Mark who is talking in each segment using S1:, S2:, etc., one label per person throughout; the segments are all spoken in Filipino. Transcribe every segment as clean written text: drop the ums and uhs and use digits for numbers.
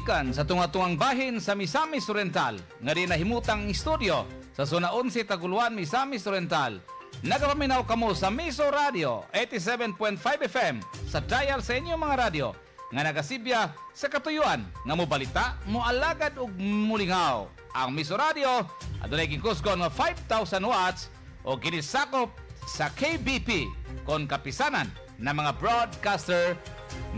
S1: gikan sa tunga-tungang bahin sa Misamis Oriental nga rin nahimutang istoryo sa Zona 11 Taguluan, Misamis Oriental. Nagapaminaw kamo sa Miso Radio 87.5 FM sa dial sa inyong mga radyo nga nagasibya sa katuyuan nga mo balita, mo alagad ug mulingaw. Ang Miso Radio adunay gikusgon nga 5,000 watts o ginisakop sa KBP kon kapisanan na mga broadcaster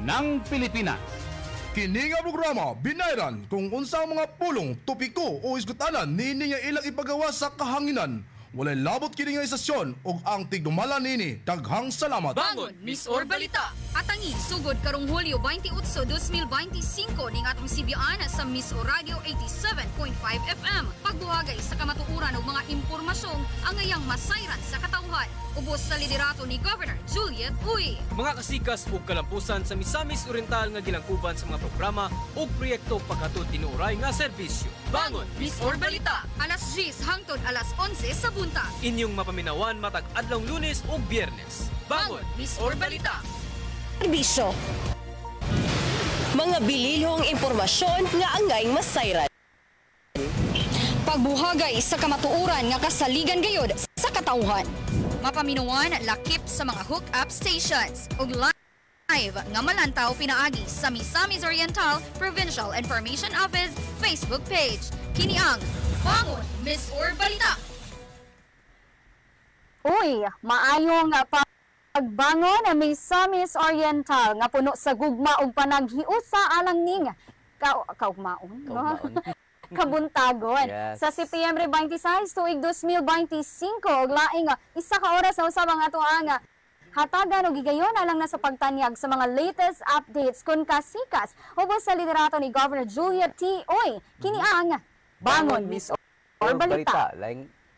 S1: ng Pilipinas.
S2: Kini nga programa binayran kung unsa ang mga pulong, topiko o isgutanan nini nga ilang ipagawa sa kahanginan. Walay labot kini nga istasyon ug ang tigdumala nini. Daghang salamat.
S3: Bangon Miss or Balita. Atangi sugod karong Hulyo 28, 2025 ning atong sibyaan sa Miss o Radio 87.5 FM. Pagbuhagay sa kamatuoran og mga impormasyong angayang masayran sa katawhan. Ubos sa liderato ni Governor Juliet Uy.
S4: Mga kasikas ug kalampusan sa Misamis Oriental nga gilangkuban sa mga programa ug proyekto paghatod tinuoray nga serbisyo.
S3: Bangon Miss or Balita. Alas 10 hangtod alas 11 sa buntag.
S4: Inyong mapaminawan matag adlong Lunes ug Biyernes.
S3: Bangon Miss or Balita.
S5: Serbisyo. Mga bililhong impormasyon nga angay masayran.
S3: Pagbuhagay sa kamatuoran nga kasaligan gayod sa katawhan. Mapaminuan lakip sa mga hook-up stations ug live nga malantaw pinaagi sa Misamis Oriental Provincial Information Office Facebook page. Kini ang Bangon Miss or Balita.
S6: Uy, maayo nga pagbangon ang Misamis Oriental nga puno sa gugma ug panaghiusa alang ning kaugmaon, no? Kabuntagon.
S7: Yes.
S6: Sa Setyembre 26 tuig 2025 ug laing isa ka oras na usab ang ato ang hatagan og gigayon alang na sa pagtanyag sa mga latest updates kun kasikas ubos sa liderato ni Governor Juliet T. Oy. Kini ang Bangon Miss or Balita.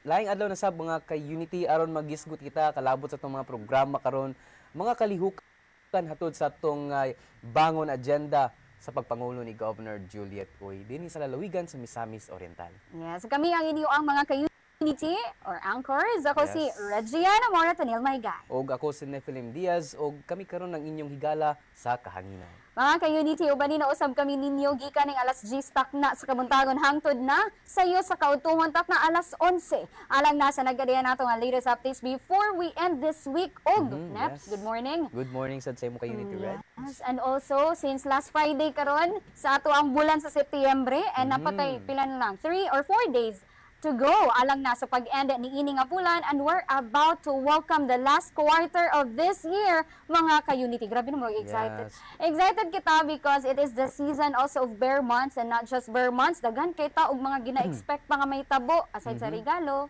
S7: Laing adlaw na sab mga ka-unity aron magisgot kita kalabot sa itong mga programa karon, mga kalihukan hatod sa itong bangon agenda sa pagpangulo ni Governor Juliet Uy dinhi sa lalawigan sa Misamis Oriental.
S6: Yes, kami ang inyo ang mga ka-unity or anchors. Ako si Regiana Moratonil Maygay.
S7: Og ako si Nephilim Diaz og kami karon ng inyong higala sa kahanginan.
S6: Mga ka-unity, uban na usab kami ninyo gikan ning alas 10 tak na sa kabuntagon hangtod na sayo sa kautuhon tak na alas 11. Alang nasa nagkadiyan nato nga latest updates before we end this week. Og Neps, good morning.
S7: Good morning sa mo ka-unity, Red.
S6: Yes, and also since last Friday karon sa ato ang bulan sa Setyembre and napatay pila na lang 3 or 4 days to go alang na sa pag-end ni ini nga bulan, and we're about to welcome the last quarter of this year, mga ka-unity. Grabe naman, excited.
S7: Yes.
S6: Excited kita because it is the season also of bare months, and not just bare months, daghan kita og mga gina-expect pa nga may tabo aside sa regalo.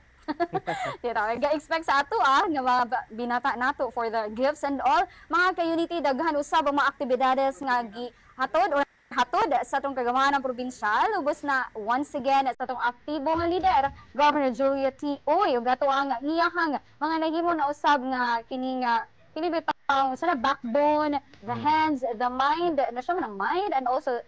S6: Ga-expect sa ato nga mga binata nato for the gifts and all. Mga ka-unity, daghan usab ang mga aktibidades nga gihatod or hatod sa itong kagamahan ng probinsyal. Ubos na once again sa itong aktibong leader, Governor Juliet T. Uy, ug ato ang iyahang mga nahimo na usab nga kining bitaw sa backbone, the hands, the mind, na siya man ang mind, and also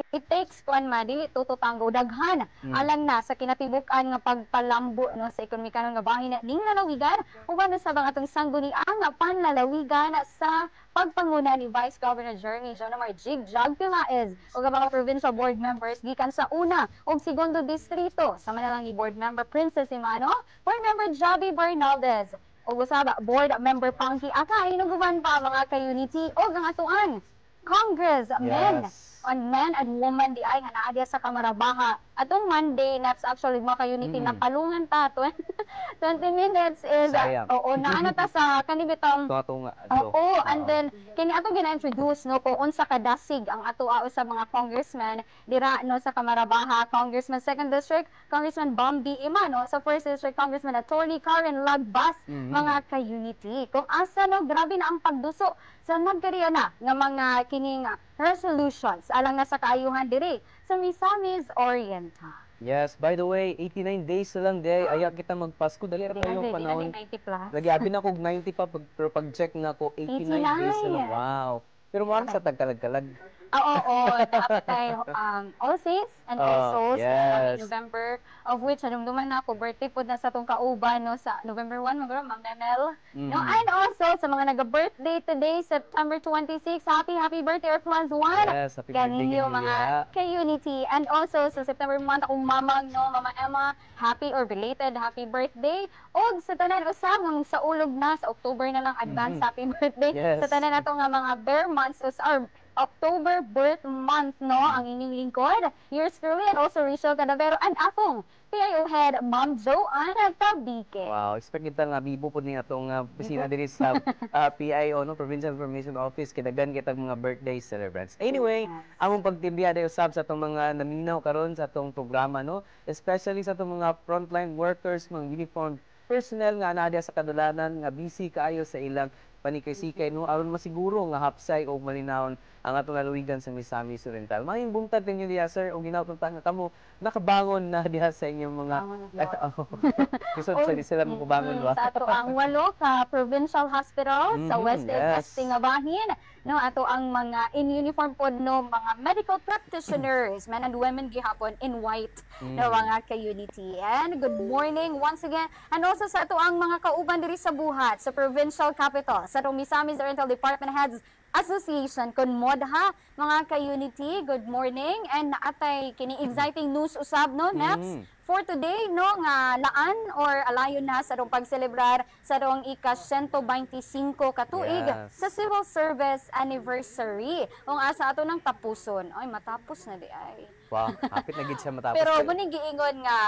S6: it takes kuan madi tututanggo daghan alang na sa kinatibuk-an nga pagpalambo no sa ekonomika nga bahin ning lalawigan uban sa bang atong sangguniang panlalawigan sa pagpanguna ni Vice Governor Jeremy Jonomar Jigjag Pilaez ug ang mga provincial board members gikan sa una ug segundo distrito sa Manalangi board member Princess Imano, board member Javi Bernaldez ug usab board member Punky Akay nuguban pa mga ka-unity ug ang atuan Congressmen on men and women di ay nga naa sa Kamarabaha. Atong Monday, naps actually mga ka-unity na palungan ta 20 minutes is oo na ano ta sa kanibitong oo, and then kini ato gina-introduce no kung unsa ka dasig ang ato sa mga congressmen dira no sa Kamarabaha. Congressman 2nd District, Congressman Bambi Imano, sa 1st District, Congressman Attorney Karen Lagbas, mga ka-unity. Kung asa no, grabe na ang pagduso sa nagkariya na nga mga kining resolutions alang na sa kaayuhan diri sa Misamis Oriental.
S7: Yes, by the way, 89 days na lang day ayak kita magpasko dali ra kayo panahon.
S6: 90 plus.
S7: Lagi abi na kog 90 pa pero pag check na ko 89 days na lang. Wow. Pero mo sa tagkalag-kalag.
S6: Oo, dapat tayo All Saints and All Souls
S7: yes.
S6: November, of which nadumduman na ako birthday po na sa tong kauban no sa November 1 magro Ma'am Nenel. No, and also sa mga naga-birthday today September 26, happy birthday or plus one.
S7: Yes, happy birthday
S6: Kaninyo
S7: kay
S6: mga
S7: Julia.
S6: ka-unity. And also sa September month akong mamang no Mama Emma, happy or belated happy birthday. Og sa tanan usab sa ulog na sa October na lang advance happy birthday.
S7: Yes.
S6: Sa tanan nato nga mga bare months or October birth month, no? Ang inyong lingkod. Yours truly and also Rachel Cadavero and akong PIO head, Ma'am Joanna Tabike.
S7: Wow, expect kita nga bibo po niya itong opisina diri sa PIO, no, Provincial Information Office, kinagan kita mga birthday celebrants. Anyway, among pagtibya dayo usab sa itong mga naminaw karon sa itong programa, no, especially sa itong mga frontline workers, mga uniformed personnel nga anadya sa kadulanan nga busy kaayo sa ilang panikay-sikay, no, aron masiguro nga hapsay o malinawon ang atong laluigan sa Misamis Oriental. Mayong bungtad ninyo diya, sir, o ginautuntan nga kamo nakabangon na diha sa inyong mga kusod sa sila mo kubangon ba?
S6: Sa ato ang 8 ka provincial hospital sa West
S7: yes.
S6: nga bahin, no, ato ang mga in uniform pod no mga medical practitioners, men and women gihapon in white, no, mga ka-unity. And good morning once again. And also sa ato ang mga kauban diri sa buhat sa provincial capital, sa Misamis Oriental Department Heads Association kun modha mga ka-unity, good morning. And naatay kini exciting news usab no next for today no nga laan or alayon na sa rong pagselebrar sa rong ika-125 katuig sa Civil Service Anniversary. Ung asa ato nang tapuson. Ay matapos na di ay.
S7: Wow, hapit na gid siya matapos.
S6: Pero muni giingon nga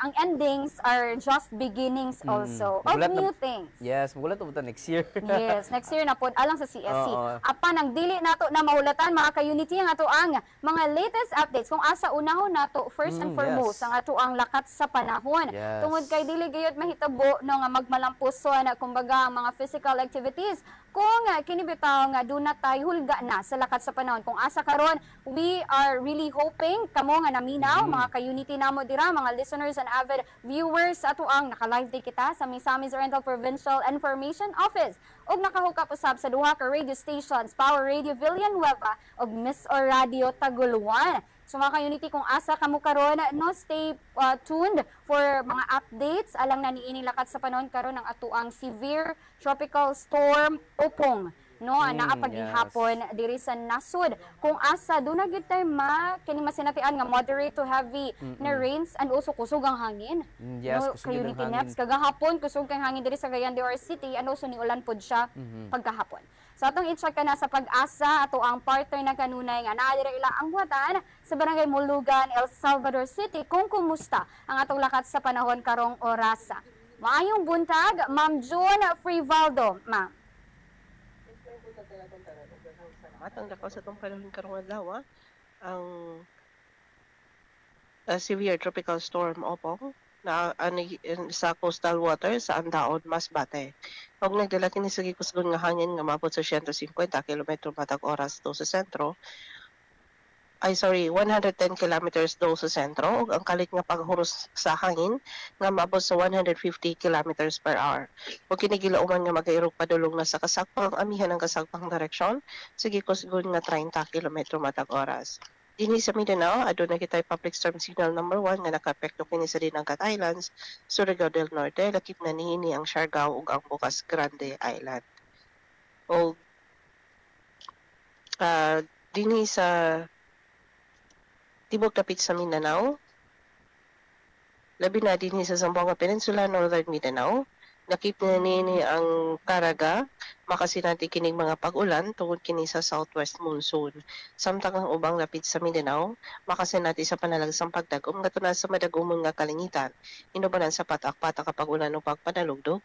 S6: ang endings are just beginnings also of new things.
S7: Yes, magulat to next year.
S6: Yes, next year na pod alang sa CSC.
S7: Oo.
S6: Apan ang dili nato na mahulatan mga ka-unity ang ato ang mga latest updates kung asa unahon nato first and foremost
S7: yes.
S6: ang ato ang lakat sa panahon.
S7: Yes.
S6: Tungod kay dili gayud mahitabo no nga magmalampuson kumbaga ang mga physical activities kung kini bitaw nga do na tayo hulga na sa lakat sa panahon. Kung asa karon, we are really hoping kamo nga naminaw mga ka-unity namo dira, mga listeners and avid viewers ato ang naka-live day kita sa Misamis Oriental Provincial Information Office ug nakahook usab sa duha ka radio stations, Power Radio Villanueva ug Miss or Radio Taguluan. So mga ka-unity, kung asa kamo karon, no, stay tuned for mga updates alang na niini lakat sa panahon karon ang atuang severe tropical storm Opong, no, naa paghihapon diri sa nasud. Kung asa do na gid tay kini masinatian nga moderate to heavy na rains and also kusog ang hangin.
S7: Yes,
S6: no,
S7: kusog ang
S6: ka-unity
S7: hangin.
S6: neps kagahapon kusog kang hangin diri sa Cagayan de Oro City and also niulan pod siya pagkahapon. So atong i-check ka na sa pag-asa ato ang partner na kanunay nga naa diri ila ang buhatan sa Barangay Mulugan, El Salvador City kung kumusta ang atong lakat sa panahon karong orasa. Maayong buntag, Ma'am June Frivaldo, ma'am.
S8: At ang lakaw sa itong panahon karong adlaw, ang severe tropical storm Opong na sa coastal water sa Andaon, Masbate. Huwag nagdala kini sa gikusgon nga hangin nga maabot sa 150 km matag oras do sa sentro. 110 kilometers do sa sentro ug ang kalit nga paghuros sa hangin nga maabot sa 150 kilometers per hour. Ug kini gilauman nga magairog padulong na sa kasagpang amihan ng kasagpang direksyon sige kusgon nga 30 km matag oras. Dinhi sa Mindanao, aduna kitay public storm signal number 1 nga nakaapekto kini sa Dinangat Islands, Surigao del Norte, lakip na niini ang Siargao ug ang Bocas Grande Island. O dinhi sa tibok dapit sa Mindanao, labi na dinhi sa Zamboanga Peninsula, Northern Mindanao, nakip na niini ang Caraga, makasinati kining mga pag-ulan tungod kini sa southwest monsoon. Samtang ang ubang lapit sa Mindanao, makasinati sa panalagsang pagdagom nga tuna sa madagumon nga kalingitan. Inubanan sa patak-patak kapag ulan o pagpanalugdog,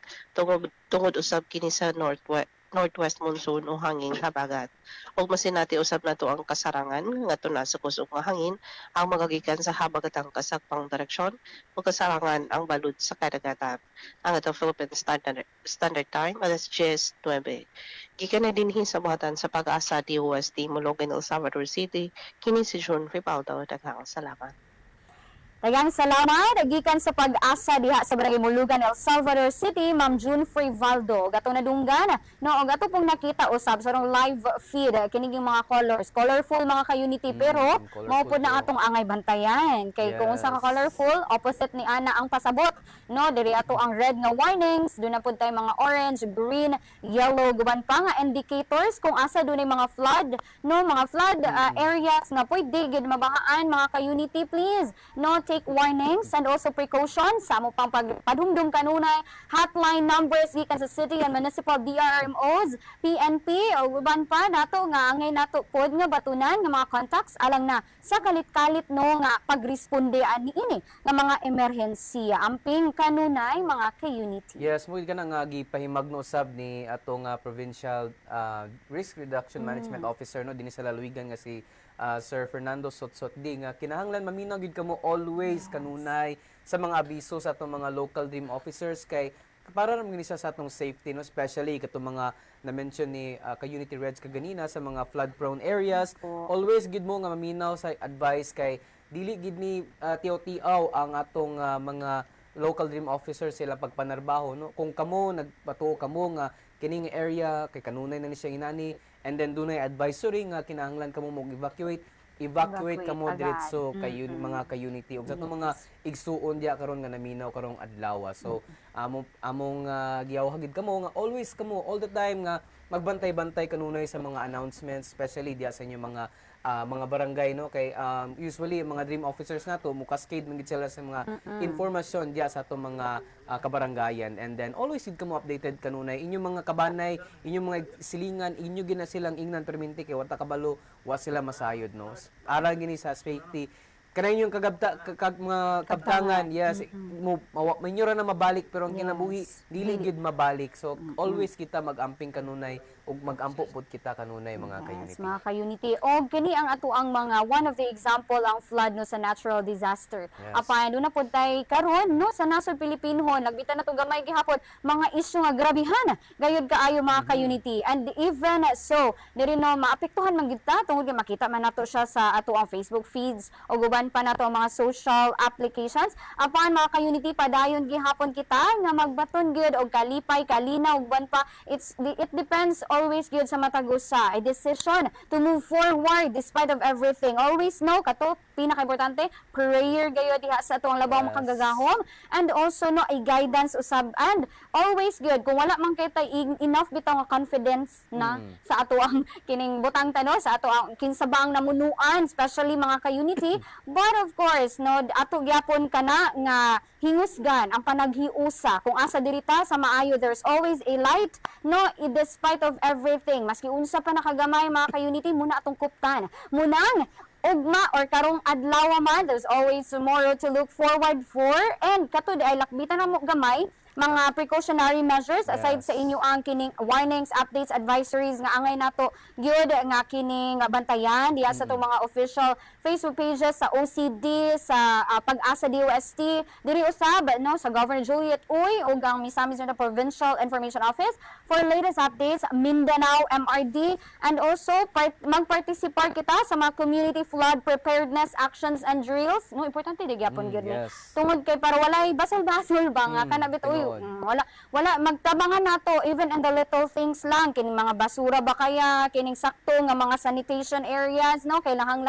S8: tungod usab kini sa northwest monsoon o hanging habagat. Og masinati usab nato ang kasarangan nga tuna sa kusog nga hangin ang magagikan sa habagatang kasagpang direksyon o kasarangan ang balud sa kadagatan. Ang ato Philippine Standard Time alas 10:09. Gikan na dinhi sa buhatan sa Pag-asa DOST Mologan, El Salvador City, kini si June Ripaldo. Daghang salamat.
S6: Daghang salamat gikan sa pag-asa diha sa Barangay Mulugan, El Salvador City, Ma'am June Frivaldo. Gato na dunggan no og ato pong nakita usab sa live feed kining mga colors, colorful mga ka-unity pero mao pud na atong angay bantayan kay kung unsa ka colorful opposite ni ana ang pasabot no diri ato ang red nga warnings, doon na pud tay mga orange, green, yellow guban pa nga indicators kung asa dunay mga flood no mga flood areas nga pwede gid mabahaan mga ka-unity. Please no take warnings and also precautions sa mo pang pagpadumdum kanunay hotline numbers gikan sa city and municipal DRMOs, PNP o uban pa nato nga angay nato pod nga batunan nga mga contacts alang na sa kalit-kalit no nga pagrespondean niini nga mga emerhensiya amping kanunay mga ka-unity.
S7: Yes, mo ka nga gipahimagno usab ni atong provincial risk reduction management officer no dinhi sa Lalawigan nga si Sir Fernando Sotsotdi nga kinahanglan maminaw gid kamo always kanunay sa mga abiso sa atong mga local DRIM officers kay para naman gini sa atong safety no especially katong mga na-mention ni ka-Unity Reds kaganina sa mga flood prone areas. Always gid mo nga maminaw sa advice kay dili gid ni tiyaw-tiyaw ang atong mga local DRIM officers sila pagpanarbaho no kung kamo nagbato kamo nga kining area kay kanunay na ni siya inani and then dunay advisory nga kinahanglan kamo mag-evacuate kamo diretso kay mga ka-unity ug sa itong mga igsuon diya karon nga naminaw karong adlaw. So among giyawhagid kamo nga always kamo all the time nga magbantay-bantay kanunay sa mga announcements especially diya sa inyo mga barangay no kay usually mga DRIM officers nato mo cascade man gid sila sa mga informasyon diya sa ato mga kabarangayan and then always gid kamo updated kanunay inyong mga kabanay inyong mga silingan inyo gina silang ingnan perminti kay wata kabalo wa sila masayod no ara gini sa safety kanay yung mga kabtangan yes manyura na mabalik pero ang kinabuhi dili gid mabalik so always kita magamping kanunay ug magampo pud kita kanunay mga ka-unity.
S6: Mga ka-unity og kini ang ato ang mga one of the example ang flood no sa natural disaster. Apan na pud tay karon no sa nasod Pilipinhon nagbitan nato gamay gihapon mga isyu nga grabihan gayud kaayo mga ka-unity and even so diri no maapektuhan man gid ta tungod kay makita man nato siya sa ato ang Facebook feeds o guban pa nato ang mga social applications. Apan mga ka-unity padayon gihapon kita nga magbaton gyud og kalipay kalinaw uban pa it depends always gyud sa matag usa a decision to move forward despite of everything. Always know kato pinaka-importante prayer gayud diha sa atong labaw makagagahom and also no a guidance usab and always good kung wala man kay tay enough bitaw nga confidence na sa ato ang kining butang tano sa ato ang kinsabang namunuan especially mga ka-unity but of course no ato gyapon kana nga hingusgan ang panaghiusa kung asa dirita sa maayo there's always a light no despite of everything maski unsa pa nakagamay mga ka-unity muna atong kuptan munang ugma or karong adlaw man there's always tomorrow to look forward for and katud ay lakbitan na mo gamay mga precautionary measures aside sa inyo ang kining warnings, updates, advisories nga angay nato gyud nga kining bantayan diya sa itong mga official Facebook pages sa OCD, sa Pag-asa DOST, diri usab no sa Governor Juliet Uy ug ang Misamis Regional Provincial Information Office for latest updates, Mindanao MRD and also magpartisipar kita sa mga community flood preparedness actions and drills no importante di gyapon gyud ni tungod kay para walay basol-basol ba nga kanabit uy wala magtabangan nato even in the little things lang kining mga basura ba kaya kining sakto nga mga sanitation areas no kailangan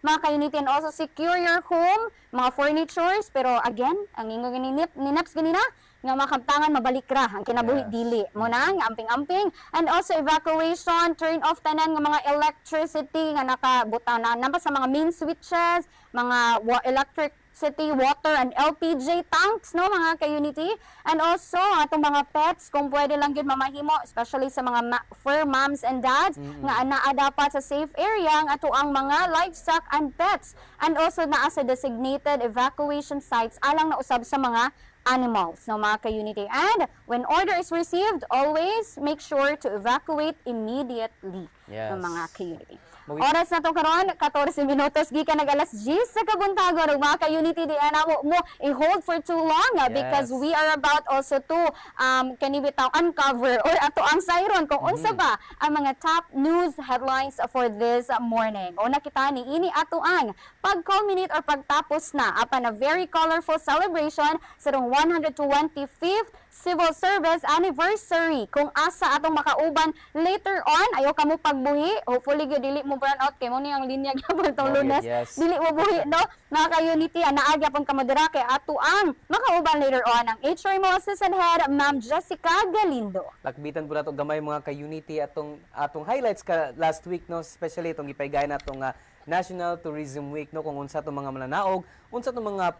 S6: mga ka-unity and also secure your home mga furnitures pero again ang ingo ninaps ganina nga makabtangan mabalik ra ang kinabuhi dili mo na nga amping-amping and also evacuation turn off tanan nga mga electricity nga nakabutaw na sa mga main switches mga electric city water and LPG tanks no mga ka-unity and also atong mga pets kung pwede lang gyud mamahimo especially sa mga fur moms and dads nga anaa dapat sa safe area ang ato ang mga livestock and pets and also naa sa designated evacuation sites alang na usab sa mga animals no mga ka-unity and when order is received always make sure to evacuate immediately no mga ka-unity. Oras na to karon 14 minutos gikan nag alas 10 sa kabuntagon ug mga ka-unity di ana mo i-hold for too long because we are about also to kani bitaw uncover or ato ang siron kung unsa ba ang mga top news headlines for this morning. Una kita ni ini ato ang pag-culminate or pagtapos na apan a very colorful celebration sa 125th Civil Service Anniversary. Kung asa atong makauban later on, ayaw ka mo pagbuhi. Hopefully, dili mo burn out. Kaya mo niyang linya gyapon tong Lunes. Dili mo buhi, no? Mga ka-unity, naagya pong kamadira kay ato ang makauban later on ang HR mo Assistant Head, Ma'am Jessica Galindo.
S7: Lakbitan po nato gamay mga ka-unity atong highlights ka last week, no? Especially itong ipaygayan natong National Tourism Week, no? Kung unsa itong mga mananaog, unsa itong mga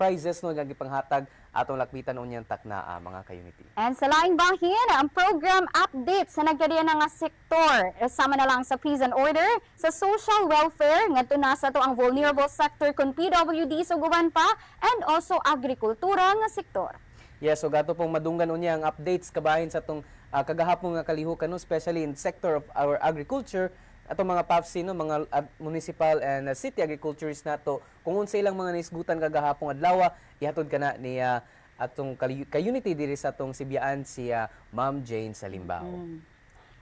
S7: prizes, no? Gipanghatag atong lakbitan unyang takna mga ka-unity.
S6: And sa laing bahin, ang program update sa nagkadiyan nga sektor. Sama na lang sa peace and order, sa social welfare, ngadto na sa to ang vulnerable sector kung PWD suguban pa, and also agrikultura nga sektor.
S7: Yes, so gato pong madunggan unya ang updates kabahin sa itong kagahapon nga kalihukan, no? Especially in sector of our agriculture, atong mga PAFC, no, mga municipal and city agriculturists nato kung unsa ilang mga nisgutan kagahapon adlaw ihatod kana ni atong ka-unity diri sa atong Sibyaan si Ma'am Jane Salimbao.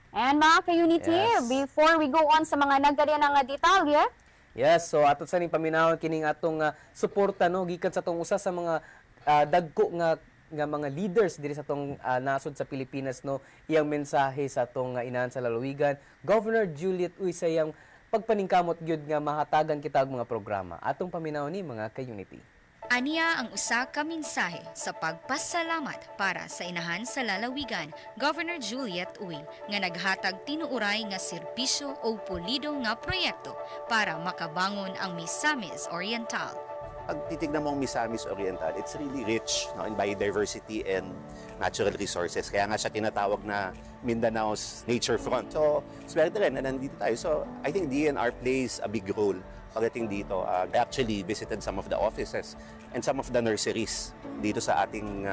S6: And mga ka-unity, before we go on sa mga nagkadiyan nga detalye,
S7: yes, so ato sa ning paminawon kining atong suporta, no, gikan sa atong usa sa mga dagko nga mga leaders diri sa tong nasod sa Pilipinas, no, iyang mensahe sa tong inahan sa lalawigan, Governor Juliet Uy sa iyang pagpaningkamot gyud nga mahatagan kita og mga programa atong paminaw ni mga ka-unity.
S3: Aniya ang usa ka mensahe sa pagpasalamat para sa inahan sa lalawigan, Governor Juliet Uy, nga naghatag tinuuray nga serbisyo o pulido nga proyekto para makabangon ang Misamis Oriental.
S9: Pag titignan mo ang Misamis Oriental, it's really rich, no, in biodiversity and natural resources. Kaya nga siya tinatawag na Mindanao's Nature Front. So, swerte rin na nandito tayo. So, I think DNR plays a big role pagdating dito. I actually visited some of the offices and some of the nurseries dito sa ating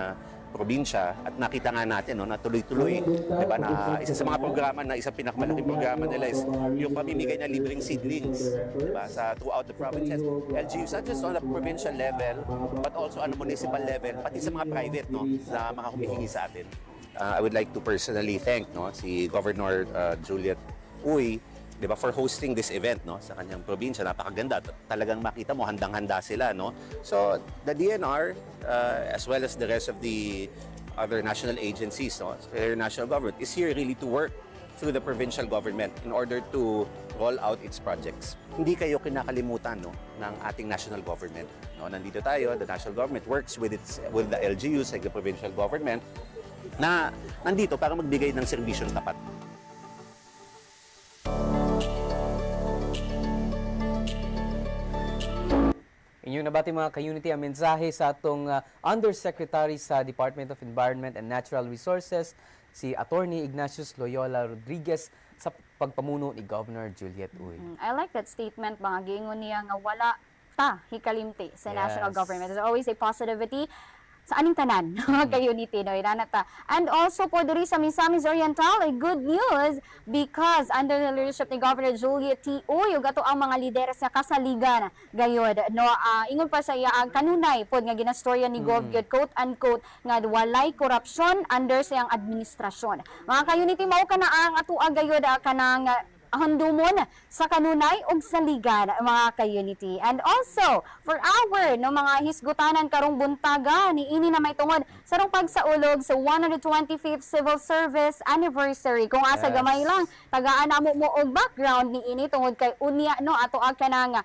S9: probinsya at nakita nga natin, no, na tuloy-tuloy, diba, na isa sa mga programa na isang pinakamalaking programa nila is yung pamimigay na libreng seedlings, diba, throughout the provinces. LGUs, not just on the provincial level, but also on the municipal level, pati sa mga private, no, na mga humihingi sa atin. I would like to personally thank, no, si Governor Juliet Uy, diba, for hosting this event, no, sa kanyang probinsya. Napakaganda. Talagang makita mo, handang-handa sila, no. So, the DNR, as well as the rest of the other national agencies, no, the national government, is here really to work through the provincial government in order to roll out its projects. Hindi kayo kinakalimutan, no, ng ating national government. No, nandito tayo, the national government works with the LGUs, like the provincial government, na nandito para magbigay ng serbisyong tapat.
S7: Inyong nabati mga ka-unity ang mensahe sa atong Undersecretary sa Department of Environment and Natural Resources, si Attorney Ignatius Loyola Rodriguez, sa pagpamuno ni Governor Juliet Uy.
S6: I like that statement, mga giingon niya nga wala ta hikalimti sa national government. There's always a positivity sa aning tanan, mga ka-unity, no, inanata. And also po diri sa Misamis Oriental, a good news because under the leadership ni Governor Juliet T. Uy, ug ato ang mga lider sa kasaligan gayod, no, ingon pa sa iya ang kanunay pod nga ginastorya ni Gov gyud, quote unquote, nga walay korupsyon under sa iyang administrasyon. Mga ka-unity, mao kana ang ato gayod kanang handumon sa kanunay ug saligan, mga ka-unity. And also for our mga hisgutanan karong buntaga niini na may tungod sa rong pagsaulog sa 125th Civil Service Anniversary. Kung asa gamay lang tagaan namo mo og background niini tungod kay unya, no, ato kanang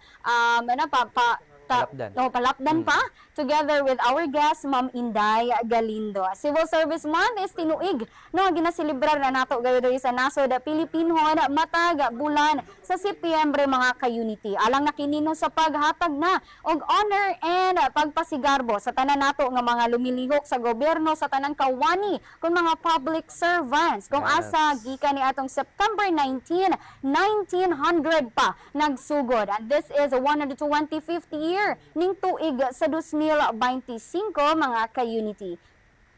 S6: palapdan pa together with our guest Ma'am Inday Galindo. Civil Service Month is tinuig, no, ginaselebrar na nato gayud sa nasod Pilipinhon matag bulan sa Setyembre, mga ka-unity. Alang nakinino sa paghatag na og honor and pagpasigarbo sa tanan nato nga mga lumilihok sa gobyerno, sa tanan kawani kun mga public servants. Kung asa gikan ni atong September 19, 1900 pa nagsugod. And this is 125th year ning tuig sa 2025, mga ka-unity.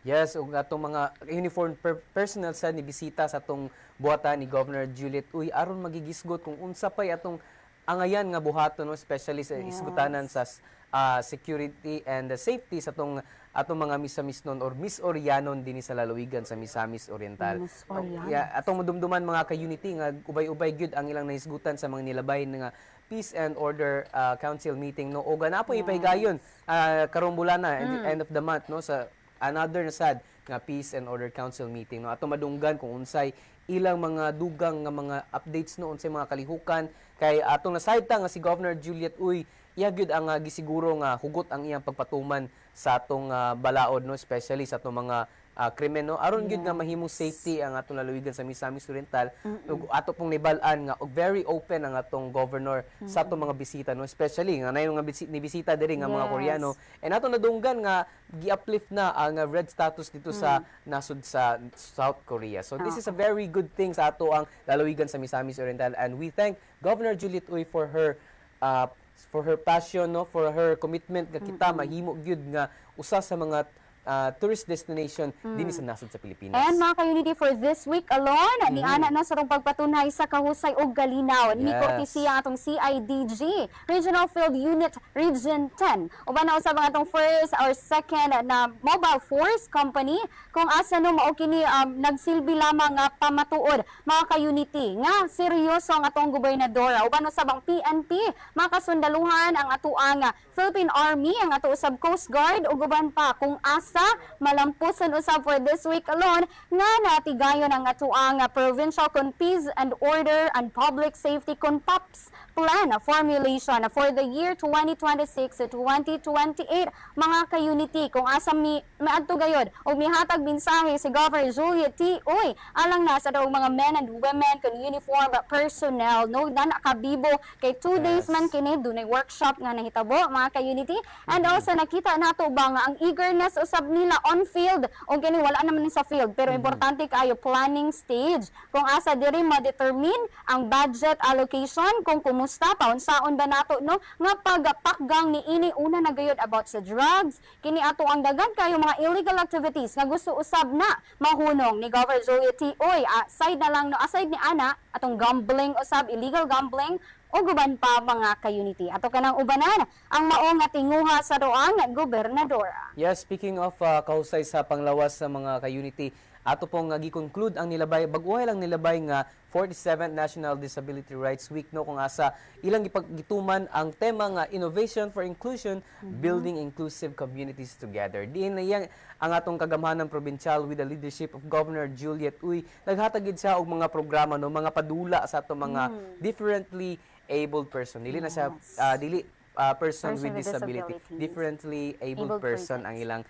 S7: Yes, ug atong mga uniformed personnel sa nibisita sa atong buhatan ni Governor Juliet Uy aron magigisgot kung unsa pay atong angayan nga buhaton, no, especially sa isgutanan sa security and safety sa atong mga Misamis or Misoryanon din sa lalawigan sa Misamis Oriental. Atong madumduman mga ka-unity nga ubay-ubay gyud ang ilang nahisgutan sa mga nilabay nga Peace and Order Council meeting, no, o ganapo ipahigayon karong bulan na end of the month, no, sa another na sad nga Peace and Order Council meeting, no, atong madunggan kung unsay ilang mga dugang nga mga updates no unsay mga kalihukan kay atong nasayta nga si Governor Juliet Uy iya gyud ang gisiguro nga hugot ang iyang pagpatuman sa atong balaod, no, especially sa atong mga krimen, no, aron gyud nga mahimong safety ang atong lalawigan sa Misamis Oriental. Ato pong nibal-an nga very open ang atong governor sa atong mga bisita, no, especially nga nayon nga bisita diri nga mga Koreano, and atong nadunggan nga gi-uplift na ang red status dito sa nasud sa South Korea. So this is a very good thing sa ato ang lalawigan sa Misamis Oriental, and we thank Governor Juliet Uy for her passion, no, for her commitment nga kita mahimo gyud nga usa sa mga tourist destination din sa nasod sa Pilipinas. And
S6: mga ka-unity, for this week alone, ni ana na sa rong pagpatunay sa kahusay og galinaw ni kortesiya atong CIDG Regional Field Unit Region 10. Uban na usab ang atong first or second na mobile force company kung asa no mao kini nagsilbi lamang nga pamatuod mga ka-unity nga seryoso ang atong gobernador. Uban usab ang PNP makasundaluhan ang atuang Philippine Army, ang ato usab Coast Guard ug uban pa kung asa malampuson usab for this week alone nga natigayon ang atuang Provincial Peace and Order and Public Safety PAPS plan formulation for the year 2026 to 2028 mga ka-unity kung asa maadto gayod og mihatag mensahe si Governor Juliet Uy alang na sa daw mga men and women kon uniform personnel, no, na nakabibo kay 2 days man kini dunay workshop nga nahitabo mga ka-unity, and also nakita nato ba nga ang eagerness usab nila on field o kini wala naman sa field pero importante kayo planning stage kung asa diri ma-determine ang budget allocation kung kumusta paunsaon ba nato, no, nga pagpakgang ni ini una na gayud about sa drugs kini ato ang daghan kayo mga illegal activities nga gusto usab na mahunong ni Governor Juliet Uy aside na lang, no, aside ni ana atong gambling usab, illegal gambling o guban pa mga ka-unity. Ato kanang ubanan ang mao nga tinguha sa roang gobernadora.
S7: Yes, speaking of kahusay sa panglawas sa mga ka-unity, ato pong gi-conclude ang nilabay, baguhay lang nilabay nga 47th National Disability Rights Week, no, kung asa ilang ipagituman ang tema nga Innovation for Inclusion, Building Inclusive Communities Together. Diin na yan ang atong kagamhanang probinsyal with the leadership of Governor Juliet Uy. Naghatagid siya og mga programa, no, mga padula sa atong mga differently abled person. Dili na siya person with disability. Differently abled person ang ilang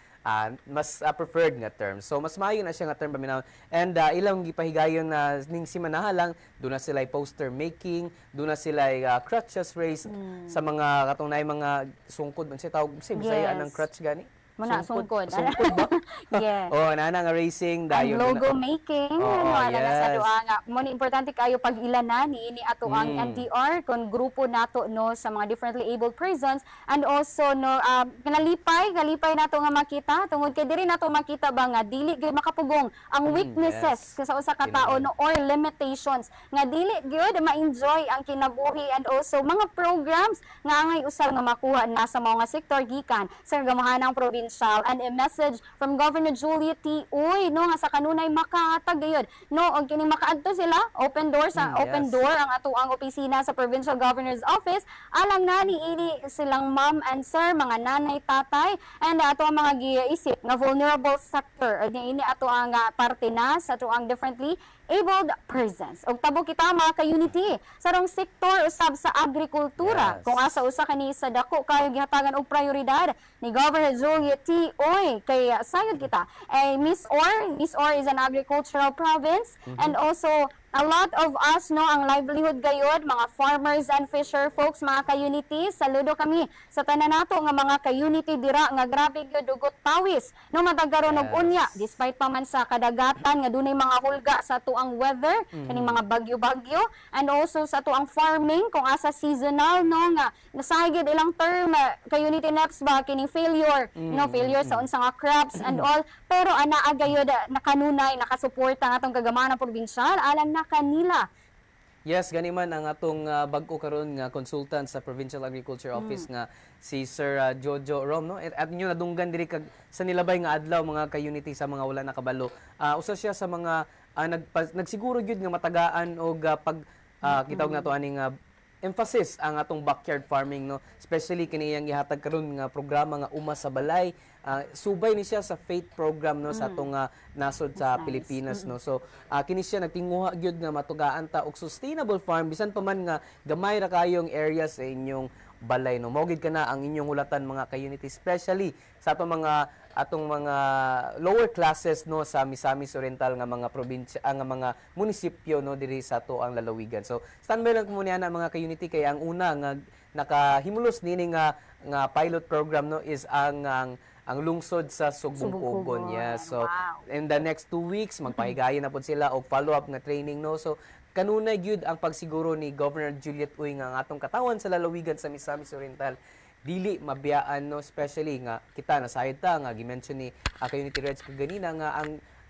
S7: mas preferred nga term. So mas maayo na siya nga term paminaw. And ilang gipahigayon na ning simanaha lang, doon na sila poster making, doon na sila crutches race sa mga katong naay mga sungkod man siya tawag si Bisaya anang crutch gani.
S6: Muna sungkod.
S7: Sungkod ba?
S6: Yeah.
S7: Oh, nana nga racing dayon.
S6: Logo making, ano na sa doa nga. Mo importante kayo pag ilanan ni ato ang NDR kon grupo nato, no, sa mga differently abled persons, and also, no, kalipay nato nga makita tungod kay diri nato makita ba nga dili gyud makapugong ang weaknesses sa usa ka tawo, no, or limitations nga dili gyud ma-enjoy ang kinabuhi, and also mga programs nga angay usab nga makuha na sa mga sektor gikan sa gamahanang probinsya. And a message from Governor Juliet Uy, no, nga sa kanunay makahatag gayud, no, og kini makaadto sila open door ang ato ang opisina sa Provincial Governor's Office alang na niini silang ma'am and sir, mga nanay, tatay, and ato ang mga giisip nga vulnerable sector niini ato ang parte na sa ato ang differently abled persons. Og tabo kita mga ka-unity sarong sektor usab sa agrikultura kung asa usa kani sa dako kayo gihatagan og prioridad ni Governor Juliet Uy kay sayod kita Miss Or is an agricultural province, and also a lot of us, no, ang livelihood gayod, mga farmers and fisher folks, mga ka-unity, saludo kami sa tanan nato nga mga ka-unity dira nga grabe gyud dugot tawis, no, madagaron og unya despite pa man sa kadagatan nga dunay mga hulga sa tuang weather, kaning mga bagyo-bagyo, and also sa tuang farming kung asa seasonal, no, nga nasaygid ilang term ka-unity next ba kining failure, no, failure sa unsa nga crops and all, pero anaa gayod nakanunay nakasuporta nga atong kagamanan probinsyal alang na para kanila.
S7: Yes, gani man ang atong bag-o karon nga consultant sa Provincial Agriculture Office nga si Sir Jojo Rom, no? At inyo nadunggan diri kag sa nilabay nga adlaw mga ka-unity sa mga wala nakabalo. Usa siya sa mga nagsiguro gyud nga matagaan og pag kitawag nato aning emphasis ang atong backyard farming, no, especially kini yang ihatag karon nga programa nga Uma sa Balay. Subay ni siya sa FAIT program, no, sa atong nasod sa Pilipinas, no. So kini siya nagtinguha gyud nga matugaan ta og sustainable farm bisan pa man nga gamay ra kayong areas sa inyong balay, no. Mawgid kana ang inyong hulatan mga ka-unity, especially sa atong mga lower classes, no, sa Misamis Oriental nga mga probinsya, nga mga munisipyo, no, diri sa ato ang lalawigan. So standby lang ko muna na mga ka-unity kay ang una nga nakahimulos nini nga pilot program, no, is ang lungsod sa Sugbong-Pugon. Yeah. So in the next 2 weeks magpahigayon na pod sila og follow-up nga training, no. So kanunay gyud ang pagsiguro ni Governor Juliet Uy nga ang atong katawan sa lalawigan sa Misamis Oriental dili mabiyaan, no, especially nga kita nasayod ta nga gi-mention ni Ka-Unity Reds kaganina nga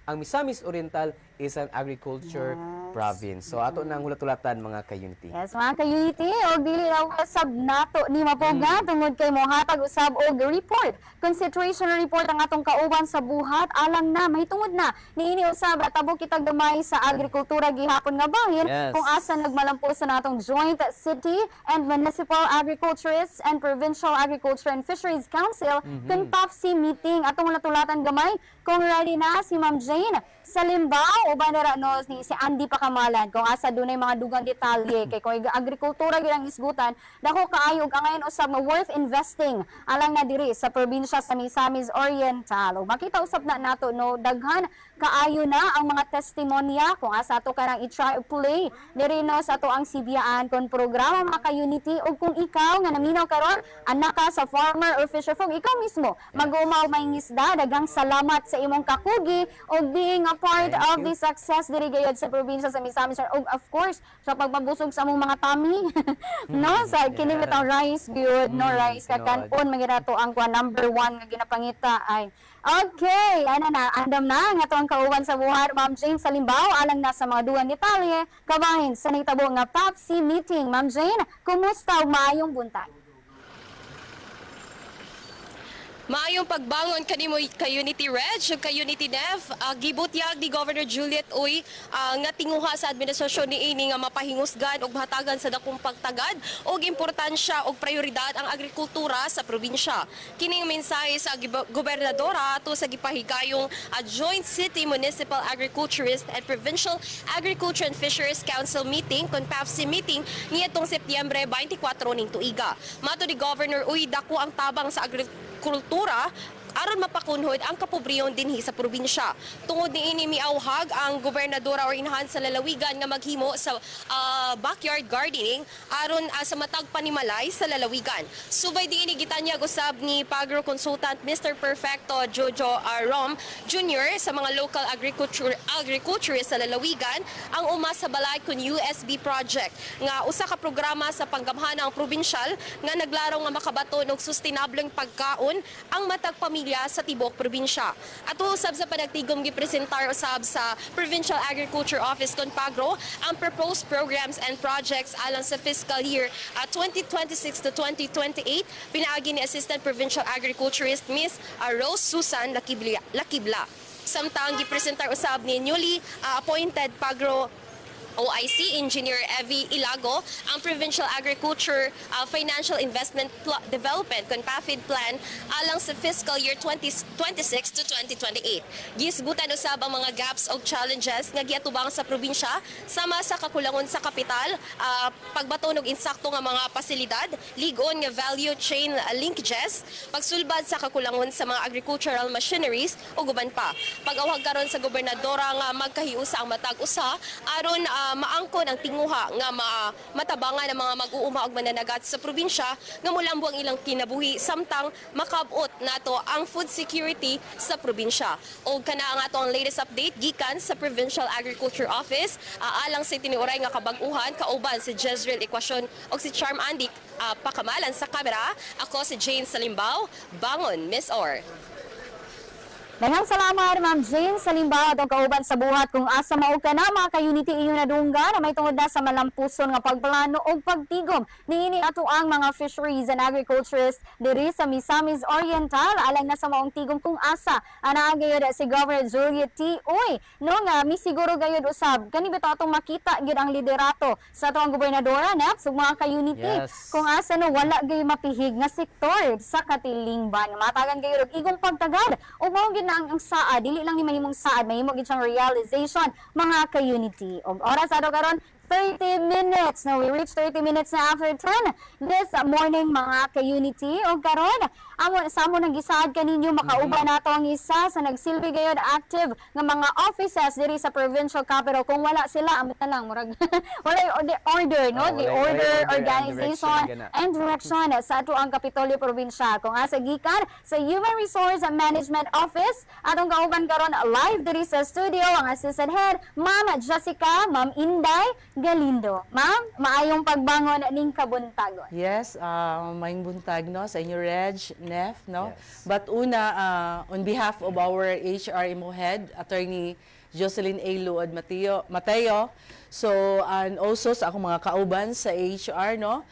S7: ang Misamis Oriental is an agriculture province. So ato nang hulat-hulatan mga ka-unity.
S6: Yes, mga ka-unity, og dili raw usab nato ni mapoga tungod kay mohatag usab og report. Concentration report ang atong kauban sa buhat alang na mahitungod na niini usab atabo kitag gamay sa agrikultura gihapon nga bahin kung asa nagmalampo sa natong Joint City and Municipal Agriculturists and Provincial Agriculture and Fisheries Council kun PAFC meeting. Atong hulat-hulatan gamay kung ready na si Ma'am Jane Salimbao uban dira no si Andy Pakamalan kung asa dunay mga dugang detalye kay kung agrikultura gyud ang isgutan dako kaayo og angayon usab nga worth investing alang na diri sa probinsya sa Misamis Oriental. Makita usab na nato no daghan kaayo na ang mga testimonya kung asa ato karang i-try play diri no sa ato ang sibiyaan kon programa mga ka-unity ug kung ikaw nga naminaw karon anak ka sa farmer or fisher folk ikaw mismo mag-umaw may ngisda daghang salamat sa imong kakugi og being a part of the success diri gayud sa probinsya sa Misamis ug of course sa pagmabusog sa among mga tummy no sa kini bitang rice good no rice kakan-on magirato ang number 1 nga ginapangita ay okay ana na andam na nga tuang kauban sa buhat Ma'am Jane Salimbao alang na sa mga dugang detalye kabahin sa nitabo nga PAFC meeting. Ma'am Jane, kumusta ug maayong buntag?
S5: Maayong pagbangon kanimo ka-Unity Reg ug ka-Unity Nev, gibutyag ni Governor Juliet Uy nga tinguha sa administrasyon niini nga mapahingusgan ug mahatagan sa dakong pagtagad og importansya og prioridad ang agrikultura sa probinsya. Kining mensahe sa gobernadora ato sa gipahigayong Joint City Municipal Agriculturist and Provincial Agriculture and Fisheries Council meeting kon PAFC meeting niadtong Setyembre 24 ning tuiga. Mato ni Governor Uy dako ang tabang sa agrikultura aron mapakunhod ang kapobrehon dinhi sa probinsya. Tungod niini miauhag ang gobernadora or inahan sa lalawigan nga maghimo sa backyard gardening aron sa matag panimalay sa lalawigan. Subay diini gitanyag usab ni Pagro Consultant Mr. Perfecto Jojo Rom Jr. sa mga local agriculturists sa lalawigan ang Uma sa Balay kun USB project nga usa ka programa sa panggamhanang probinsyal nga naglaraw nga makabaton og sustainableng pagkaon ang matag pamilya sa tibok probinsya. At usab sa panagtigom gipresentar usab sa Provincial Agriculture Office kon Pagro ang proposed programs and projects alang sa fiscal year 2026 to 2028 pinaagi ni Assistant Provincial Agriculturist Miss Rose Susan Lakibla. Samtang gipresentar usab ni newly appointed Pagro OIC Engineer Evie Ilago ang Provincial Agriculture Financial Investment Development kon PAFID plan alang sa fiscal year 2026 to 2028. Gisgutan usab ang mga gaps o challenges nga giatubang sa probinsya sama sa kakulangon sa kapital, pagbaton og insakto nga mga pasilidad, lig-on nga value chain linkages, pagsulbad sa kakulangon sa mga agricultural machineries ug uban pa. Pag-awhag karon sa gobernadora nga magkahiusa ang matag usa aron maangkon ang tinguha nga matabangan ang mga mag-uuma og mananagat sa probinsya nga molambo ang ilang kinabuhi samtang makabot nato ang food security sa probinsya. O kana ang ato ang latest update gikan sa Provincial Agriculture Office alang sa tinuoray nga kabag-uhan kauban si Jezreel Equation o si Charm Andy Pakamalan sa kamera. Ako si Jane Salimbao, Bangon Miss Or.
S6: Daghang salamat Ma'am Jane sa limbawa atong kauban sa buhat kung asa mao ka na mga ka-unity inyo nadungga na may tungod na sa malampuson nga pagplano o pagtigom niini ato ang mga fisheries and agriculturists diri sa Misamis Oriental alang na sa maong tigom kung asa ana gayud si Governor Juliet T. Uy no nga misiguro gayud usab kani bitaw atong makita gyud ang liderato sa atong gobernadora neps ug mga ka-unity kung asa no wala gayud mapihig nga sektor sa katilingban matagan gayud og igong pagtagad ug mao gid ang saad, dili lang ni mahimong saad, mahimo gid siyang realization mga ka-unity. Og oras ato karon 30 minutes. Now, we reach 30 minutes na after 10 this morning, mga ka-unity. O karon, sa mo nag-isaad kaninyo, makauban nato ang isa sa nagsilbi gayod active ng mga offices diri sa provincial capital. Kung wala sila, amit na lang, murag, wala yung order, no? The order, organization, and direction sa ato ang Kapitolyo Provincial. Kung asa gikan sa Human Resource Management Office, atong kauban karon live diri sa studio, ang Assistant Head, Ma'am Jessica, Ma'am Inday Galindo. Ma'am, maayong pagbangon ning kabuntagon.
S10: Yes, maayong buntag no sa inyo Reg, Nef, no. Yes. But una on behalf of our HR Imo Head, Attorney Jocelyn A. Luod Mateo, so and also sa akong mga kauban sa HR, no.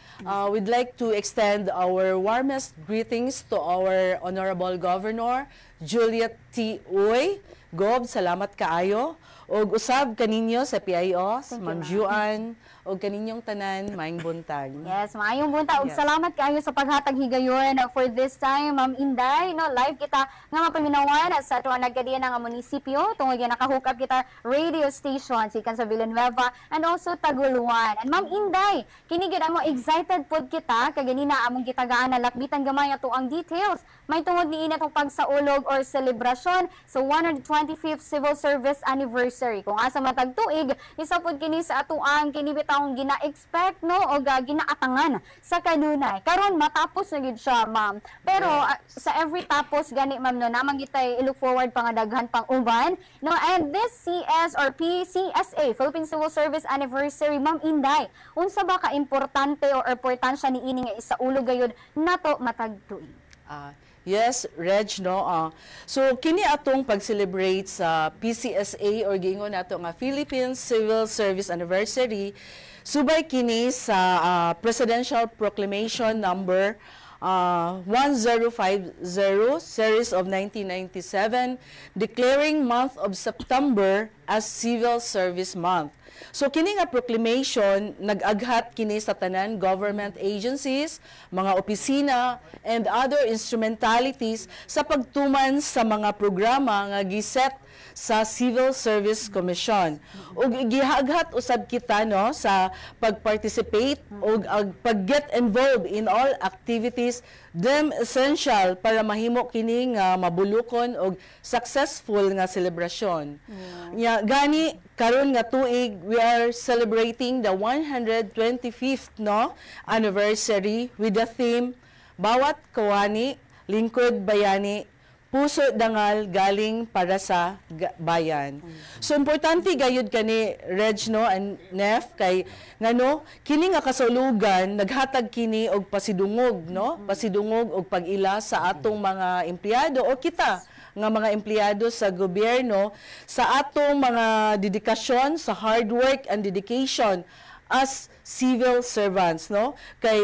S10: We'd like to extend our warmest greetings to our Honorable Governor Juliet T. Uy. Gob, salamat kaayo. Og usab kaninyo sa PIOS, Ma'am Juan, og kaninyong tanan, maayong buntag.
S6: Yes, maayong buntag. Og salamat kayo sa paghatag higayon for this time, Ma'am Inday. No, live kita nga mapaminawan sa ato ang nagkadiyan ng munisipyo. Tungod yan nakahook up kita radio station sikan sa Villanueva and also Taguluan. And Ma'am Inday, kinigid mo excited pod kita kaganina among gitagaan na lakbitan gamay ato ang details. May tungod niina tong pagsaulog or celebration sa 125th Civil Service Anniversary. Kung asa matag tuig, isa pod kini sa ato ang kinibitawong gina-expect no o ginaatangan sa kanunay. Karon matapos na gid siya, ma'am. Pero sa every tapos gani ma'am no namang gitay i-look forward pa nga daghan pang uban. No, and this CS or PCSA, Philippine Civil Service Anniversary, Ma'am Inday, unsa ba ka importante o importansya niini nga isaulog gayud nato matag tuig?
S10: Yes, Reg, no. So, kini atong pag-celebrate sa PCSA or giingon nato nga Philippine Civil Service Anniversary, subay kini sa Presidential Proclamation number 1050 series of 1997 declaring month of September as Civil Service Month. So kini nga proclamation nag-aghat kini sa tanan government agencies, mga opisina and other instrumentalities sa pagtuman sa mga programa nga giset sa Civil Service Commission. Ug gihaaghat usab kita no sa pag-participate ug pag-get involved in all activities them essential para mahimo kini nga mabulukon og successful nga selebrasyon. Gani karon nga tuig we are celebrating the 125th no anniversary with the theme Bawat Kawani Lingkod Bayani Puso dangal galing para sa bayan. So importante gayud kani Reg no and Nef kay ngano kini nga kasulugan naghatag kini og pasidungog no, pasidungog og pag-ila sa atong mga empleyado o kita nga mga empleyado sa gobyerno sa atong mga dedikasyon sa hard work and dedication as civil servants, no? Kay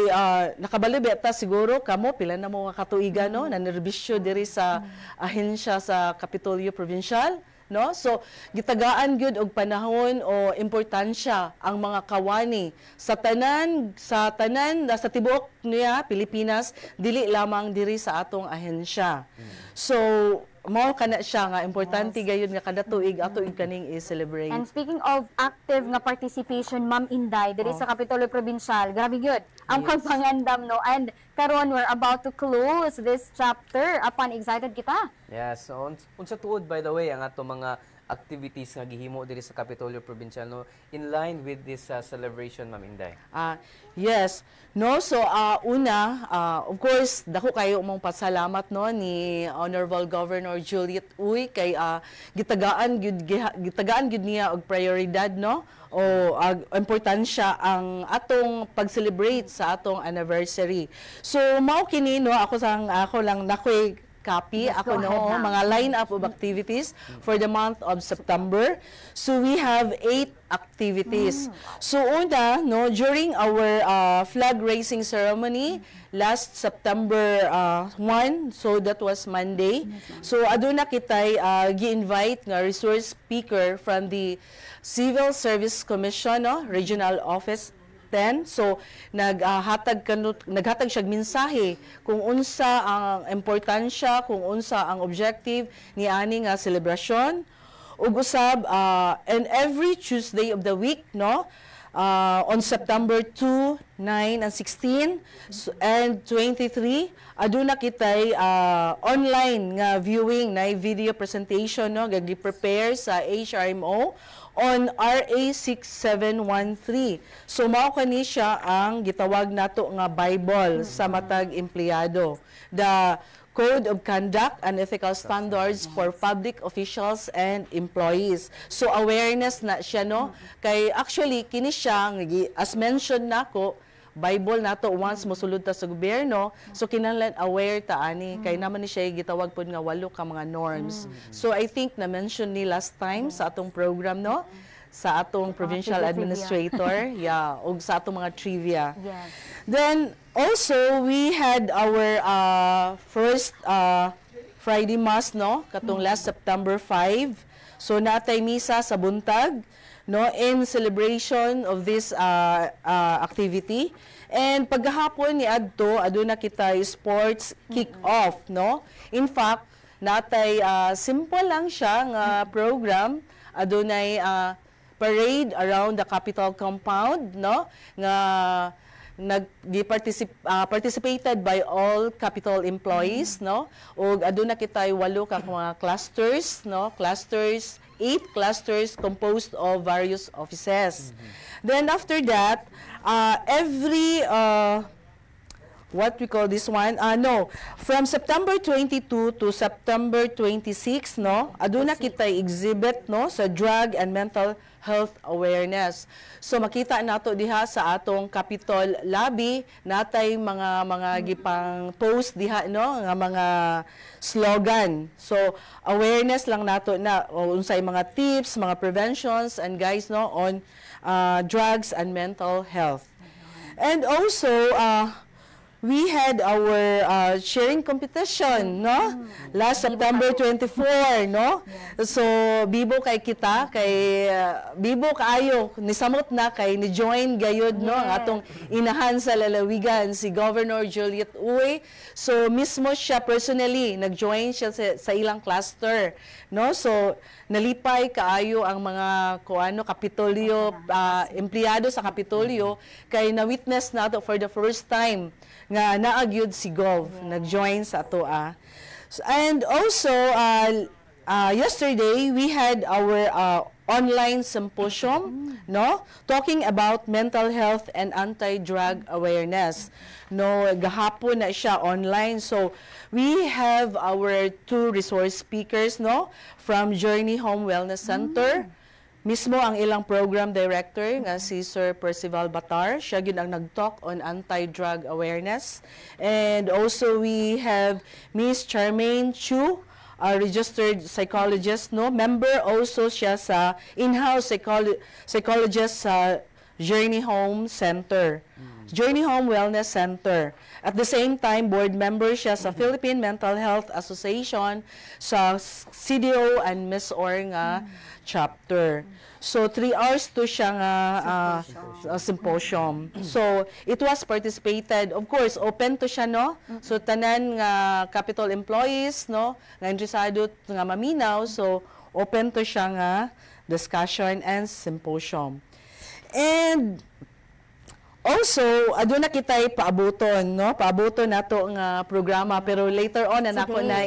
S10: nakabalo beta siguro kamo pila na mo katuigan no, nanerbisyo diri sa ahensya sa Kapitolyo Provincial, no? So gitagaan gyud og panahon o importansya ang mga kawani sa tanan sa tibuok niya Pilipinas dili lamang diri sa atong ahensya. So mao kana siya nga importante gayud nga kada tuig ato kaning i-celebrate.
S6: And speaking of active nga participation, Ma'am Inday, diri sa Kapitolyo Provincial, grabe gyud ang pagpangandam no. And karon we're about to close this chapter. Apan excited kita.
S7: Yes, so unsa tuod by the way ang ato mga activities nga gihimo diri sa Kapitolyo Provincial no in line with this celebration, Ma'am Inday?
S10: Yes. No, so una, of course, dako kayo mong pasalamat no ni Honorable Governor Juliet Uy kay gitagaan gyud niya og prioridad no o importansya ang atong pag-celebrate sa atong anniversary. So mao kini no ako lang nakoy copy
S6: Yes,
S10: ako
S6: go
S10: no
S6: ahead, ma'am.
S10: mga lineup of activities for the month of September. So we have 8 activities. So una no during our flag raising ceremony last September 1, so that was Monday. So aduna kitay gi-invite nga resource speaker from the Civil Service Commission no Regional Office 10. So naghatag siya mensahe kung unsa ang importansya, kung unsa ang objective ni ani nga selebrasyon. Ug usab and every Tuesday of the week no on September 2, 9 and 16 and 23 aduna kitay online nga viewing na video presentation no gagi-prepare sa HRMO on RA 6713. So mao kani siya ang gitawag nato nga Bible sa matag empleyado. The Code of Conduct and Ethical Standards for Public Officials and Employees. So awareness na siya no kay actually kini siya as mentioned nako Bible nato once mosulod ta sa gobyerno, so kinahanglan aware ta ani kay naman ni siya gitawag pod nga 8 ka mga norms. So I think na mention ni last time sa atong program no sa atong provincial administrator, yeah, ug sa atong mga trivia.
S6: Yes.
S10: Then also we had our first Friday Mass no katong last September 5. So natay misa sa buntag no in celebration of this activity. And paghapon ni adto aduna kita sports kick-off no. In fact, natay simple lang siya nga program, adunay parade around the Capitol compound no nga participated by all Capitol employees no ug aduna kitay 8 ka mga clusters no 8 clusters composed of various offices. Then after that every what we call this one from September 22 to September 26 no aduna kitay exhibit no sa drug and mental health awareness. So makita nato diha sa atong Capitol lobby natay mga gipang post diha no nga mga slogan. So awareness lang nato na unsay mga tips, mga preventions and guys no on drugs and mental health. And also we had our sharing competition no last September 24 no. So bibo kay kita kay bibo kaayo nisamot na kay ni join gayud no ang atong inahan sa lalawigan si Governor Juliet Uy. So mismo siya personally nag-join siya sa ilang cluster no. So nalipay kaayo ang mga kuano Kapitolyo empleyado sa Kapitolyo kay na witness nato for the first time nga naagyud si Gov nag-join sa atoa. And also yesterday we had our online symposium no talking about mental health and anti-drug awareness. No gahapon na siya online. So we have our 2 resource speakers no from Journey Home Wellness Center. Mismo ang ilang program director nga si Sir Percival Batar, siya gyud ang nag-talk on anti-drug awareness. And also we have Miss Charmaine Chu, a registered psychologist no, member also siya sa in-house psychologist sa Journey Home Center. Journey Home Wellness Center. At the same time, board member siya sa Philippine Mental Health Association sa CDO and Miss Or nga chapter. So 3 hours to siya nga symposium. So it was participated, of course, open to siya no. So tanan nga Capitol employees no nga interesado nga maminaw, so open to siya nga discussion and symposium. And also, aduna kitay paabuton, no? Paabuton nato nga programa, pero later on na nako na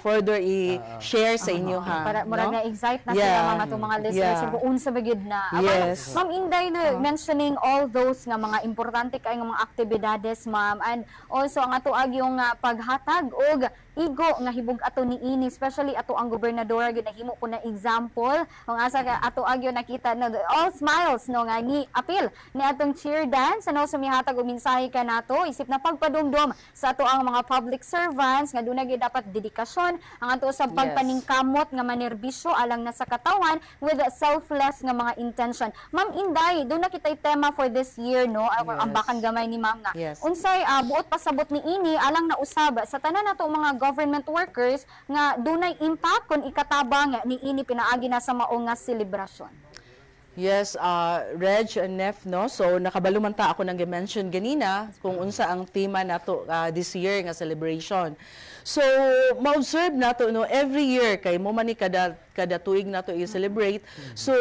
S10: further i-share sa inyo ha.
S6: Para murag
S10: no?
S6: na excite na sila mga listeners kung unsa ba gyud na.
S10: Yes.
S6: Ma'am Inday mentioning all those nga mga importante kay nga mga aktibidades, ma'am, and also ang ato yung paghatag og igo nga hibog ato ni ini, especially ato ang gobernador gyud nahimo ko na example ang asa ka ato agyo nakita na all smiles no nga ni apil ni atong atong cheer dance and also mihatag og mensahe ka nato isip na pagpadumdum sa ato ang mga public servants nga dunay gyud dapat dedikasyon ang ato sa pagpaningkamot nga manerbisyo alang na sa katawan with selfless nga mga intention. Ma'am Inday, doon na kitay tema for this year, no? Ang bakan gamay ni ma'am nga. Unsay buot pasabot ni ini alang na usab sa tanan nato mga government workers nga dunay impact kon ikatabang ni ini pinaagi na sa mao nga selebrasyon.
S10: Yes, Reg and Nef, no? So, nakabalo man ta ako nang i-mention ganina kung unsa ang tema nato this year nga celebration. So, ma-observe nato, no, every year, kay mo man ni kada tuig nato i-celebrate. So,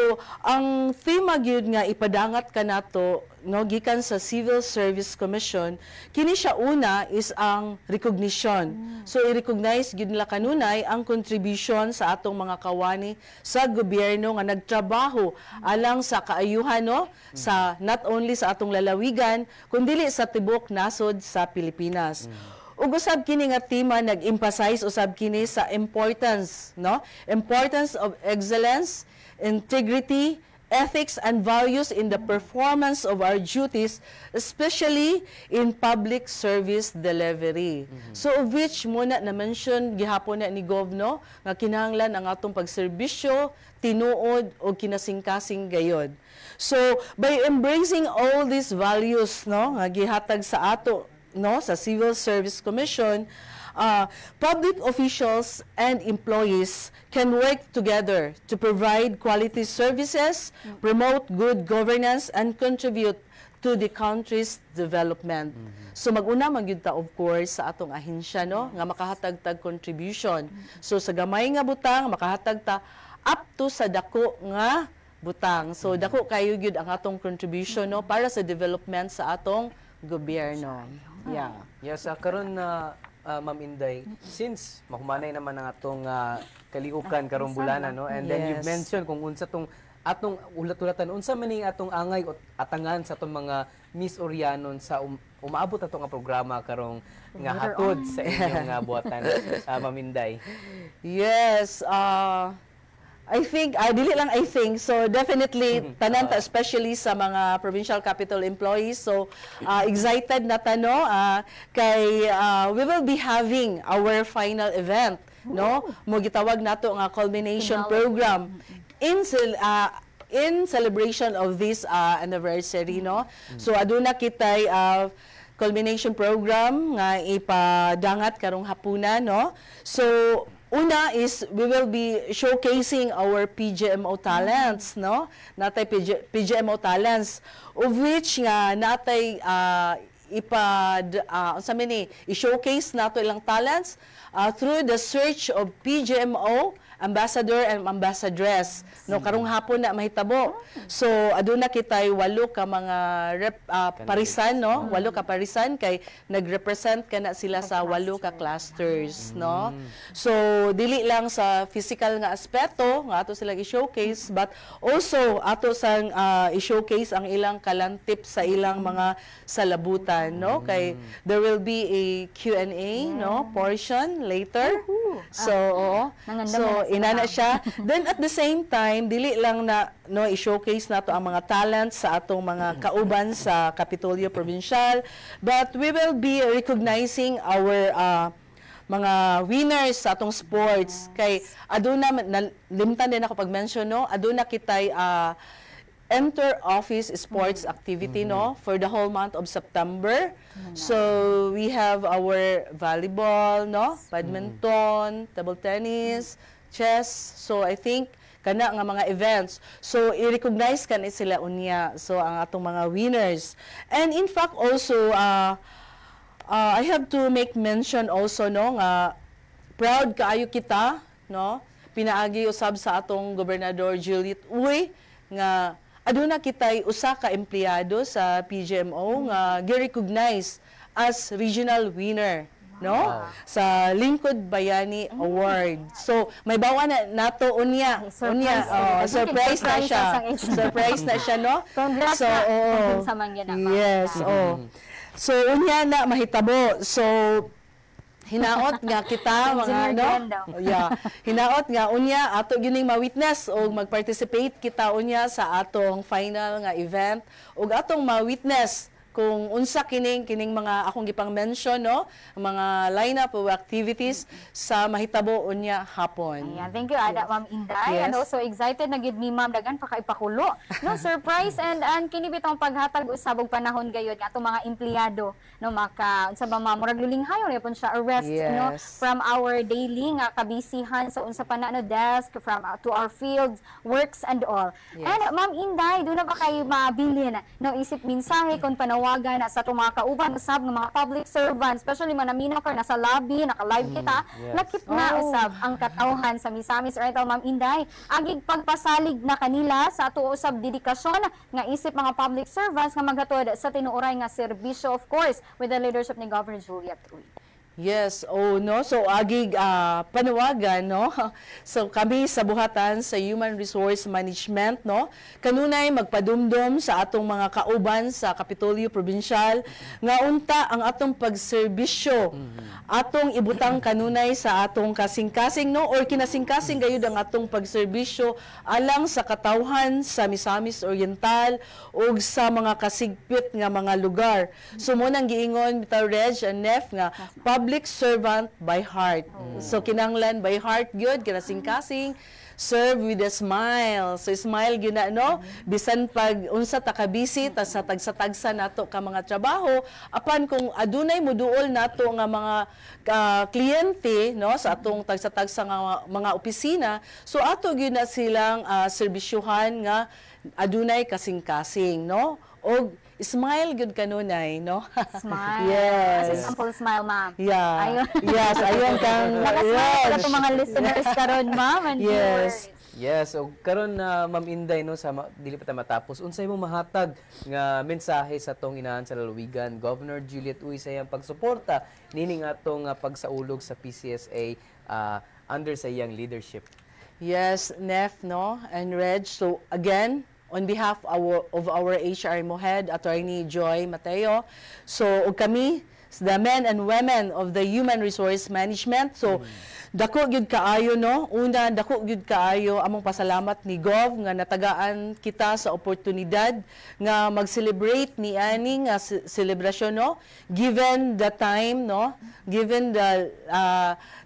S10: ang tema gyud nga ipadangat ka nato, no, gikan sa Civil Service Commission, kini siya una is ang recognition. So, i-recognize gyud nila kanunay ang contribution sa atong mga kawani sa gobyerno nga nagtrabaho alang sa kaayuhan, no, sa not only sa atong lalawigan kundi sa tibok nasod sa Pilipinas. Ug usab kini nga tema nag-emphasize usab kini sa importance, no? Importance of excellence, integrity, ethics and values in the performance of our duties, especially in public service delivery. So of which muna na mention gihapon na ni Govno nga kinahanglan ang atong pagserbisyo, tinuod o kinasingkasing gayod. So by embracing all these values, no, nga gihatag sa ato, no, sa Civil Service Commission, public officials and employees can work together to provide quality services, promote good governance, and contribute to the country's development. So maguna magyud ta of course sa atong ahensya, no, nga makahatag-tag contribution. So sa gamay nga butang makahatag ta up to sa dako nga butang. So dako kayo gyud ang atong contribution, no, para sa development sa atong gobyerno. Yeah.
S7: Yes, karon na Ma'am Inday, since mahumanay naman ang atong kalihukan karong bulana, no, and then you mentioned kung unsa tong atong ulat-ulatan, unsa man ning atong angay o atangan sa atong mga Miss Orianon sa umaabot ato nga programa karong nga hatod sa inyong buhatan, Ma'am Inday.
S10: Yes, I think, dili lang I think, so definitely, tanan ta, especially sa mga provincial capital employees, so excited na tano, kay we will be having our final event, no? Mo gitawag nato nga culmination program in celebration of this anniversary, no? So aduna kitay culmination program nga ipadangat karong hapunan, no? So una is we will be showcasing our PGMO talents, no? Natay PGMO talents, of which nga natay i-showcase nato ilang talents through the search of PGMO ambassador and ambassadress, no, karong hapon na mahitabo. So aduna kitay 8 ka mga parisan, no, 8 ka parisan kay nagrepresent kana sila sa 8 ka clusters, no. So dili lang sa physical nga aspeto nga ato sila i-showcase, but also ato sang i-showcase ang ilang kalantip sa ilang mga salabutan, no, kay there will be a Q&A, no, portion later. So inana siya. Then at the same time, dili lang na, no, i-showcase nato ang mga talents sa atong mga kauban sa Kapitolyo Provincial, but we will be recognizing our mga winners sa atong sports. Kay aduna limtan din ako pag-mention, no, aduna kitay inter-office sports activity, no, for the whole month of September. So we have our volleyball, no, badminton, table tennis, chess. So I think kana nga mga events. So i-recognize kan sila unya. So ang atong mga winners. And in fact also I have to make mention also, no, nga proud kaayo kita, no, pinaagi usab sa atong Gobernador Juliet Uy nga aduna kitay usa ka empleyado sa PGMO nga gi-recognize as regional winner, no, sa Lingkod Bayani Award. So may bawa na nato unya surprise na siya. Surprise na siya, no.
S6: Congrats
S10: so
S6: sa mangyan na.
S10: Yes, so unya na mahitabo. So hinaot nga kita mga hinaot nga unya ato gining ma-witness o mag-participate kita unya sa atong final nga event ug atong ma-witness kung unsa kining mga akong gipang mention no mga lineup of activities sa mahitabo unya hapon.
S6: Ayan, thank you Ada Ma'am Inday. And also excited na gid mi Ma'am dagan pa kay pakulo. No surprise and kinibit bitong paghatag usab og panahon gayud nga atong mga empleyado no maka unsa ba murag lulinghayon yapon siya arrest no from our daily nga kabisihan sa unsa pa na no desk from to our fields works and all. And Ma'am Inday, do na ba kay mabilin no isip mensahe kon panawagan na sa itong mga kauban usab ng mga public servants, especially manamina ka nasa lobby, naka-live kita, lakip na usab ang katawhan sa Misamis Oriental Ma'am Inday. Agig pagpasalig na kanila sa ato usab dedikasyon nga isip mga public servants nga maghatod sa tinuoray nga serbisyo, of course, with the leadership ni Governor Juliet Uy.
S10: Yes, no. So agig panawagan no. So kami sa buhatan sa Human Resource Management no, kanunay magpadumdum sa atong mga kauban sa Kapitolyo Provincial nga unta ang atong pagserbisyo. Atong ibutang kanunay sa atong kasing-kasing no or kinasing-kasing gayud ang atong pagserbisyo alang sa katawhan sa Misamis Oriental ug sa mga kasigpit nga mga lugar. So mo nang giingon bitaw Reg and Nef nga public servant by heart. So kinanglan by heart gyud kinasing-kasing serve with a smile. So smile gyud na no bisan pag unsa ta ka busy ta sa tagsa-tagsa nato ka mga trabaho apan kung adunay moduol nato nga mga kliyente no sa atong tagsa-tagsa nga mga opisina so ato gyud na silang serbisyuhan nga adunay kasing-kasing no og smile good kanunay, no?
S6: Smile.
S10: Yes.
S6: As a sample smile, ma'am.
S10: Yeah.
S6: Ayun.
S10: Yes, ayun kang...
S6: Nakasmile yes. Itong mga listeners karon, ma'am, and
S7: yes. Yes, so karon na Ma'am Inday no sa dili pa ta matapos unsay mo mahatag nga mensahe sa tong inahan sa lalawigan Governor Juliet Uy sa iyang pagsuporta nining atong pagsaulog sa PCSA under sa iyang leadership.
S10: Yes, Nef no and Reg. So again, on behalf of our HRMO head, Attorney Joy Mateo, so kami, the men and women of the Human Resource Management, so dako gyud kaayo no, una dako gyud kaayo among pasalamat ni Gov nga natagaan kita sa oportunidad nga mag-celebrate ni ani nga selebrasyon no, given the time no, given the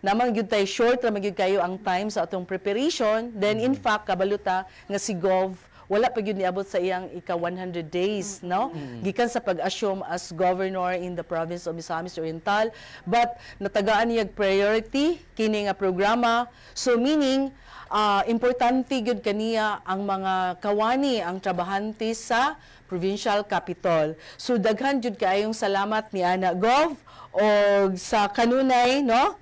S10: namang gyud tay short ra magyud kayo ang time sa atong preparation, then in fact kabaluta nga si Gov wala pa gyud niabot sa iyang ika 100 days no gikan sa pag-assume as governor in the province of Misamis Oriental, but natagaan niya priority kini nga programa, so meaning importante gyud kaniya ang mga kawani ang trabahante sa provincial capital. So daghan gyud kaayong salamat ni Ana Gov og sa kanunay no,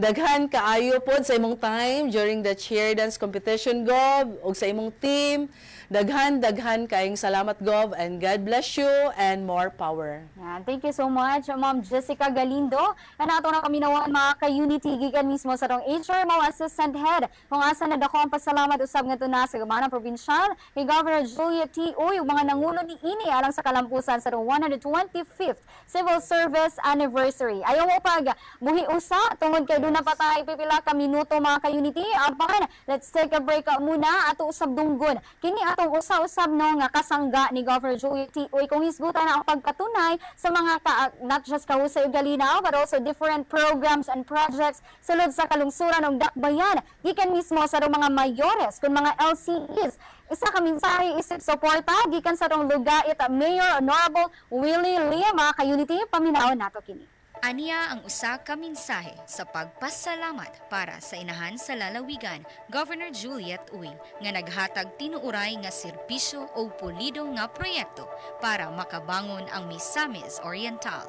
S10: daghan kaayo pod sa imong time during the cheer dance competition Gov og sa imong team. Daghan kayong salamat Gov and God bless you and more power.
S6: Yan. Thank you so much Ma'am Jessica Galindo. And ato na kami nawan mga ka-unity gikan mismo sa tong HRMO Assistant Head. Kung asa na dako ang pasalamat usab nga na sa Gamana Provincial kay Governor Juliet T. Uy ug mga nangulo ni ini alang sa kalampusan sa 125th Civil Service Anniversary. Ayaw mo pag buhi usa tungod kay doon na pa tayo pipila ka minuto mga ka-unity. Apan, let's take a break muna ato usab dunggon. Kini ato usa-usab no nga kasangga ni Governor Juliet T. Uy kung hisgutan na ang pagkatunay sa mga not just kahusay ug galinaw but also different programs and projects sulod sa kalungsuran og dakbayan gikan mismo sa mga mayores kun mga LCEs. Isa ka mensahe isip suporta gikan sa tong lugait Mayor Honorable Willie Lim mga ka-unity paminaon nato kini.
S3: Aniya ang usa ka mensahe sa pagpasalamat para sa inahan sa lalawigan Governor Juliet Uy nga naghatag tinuuray nga serbisyo o pulido nga proyekto para makabangon ang Misamis Oriental.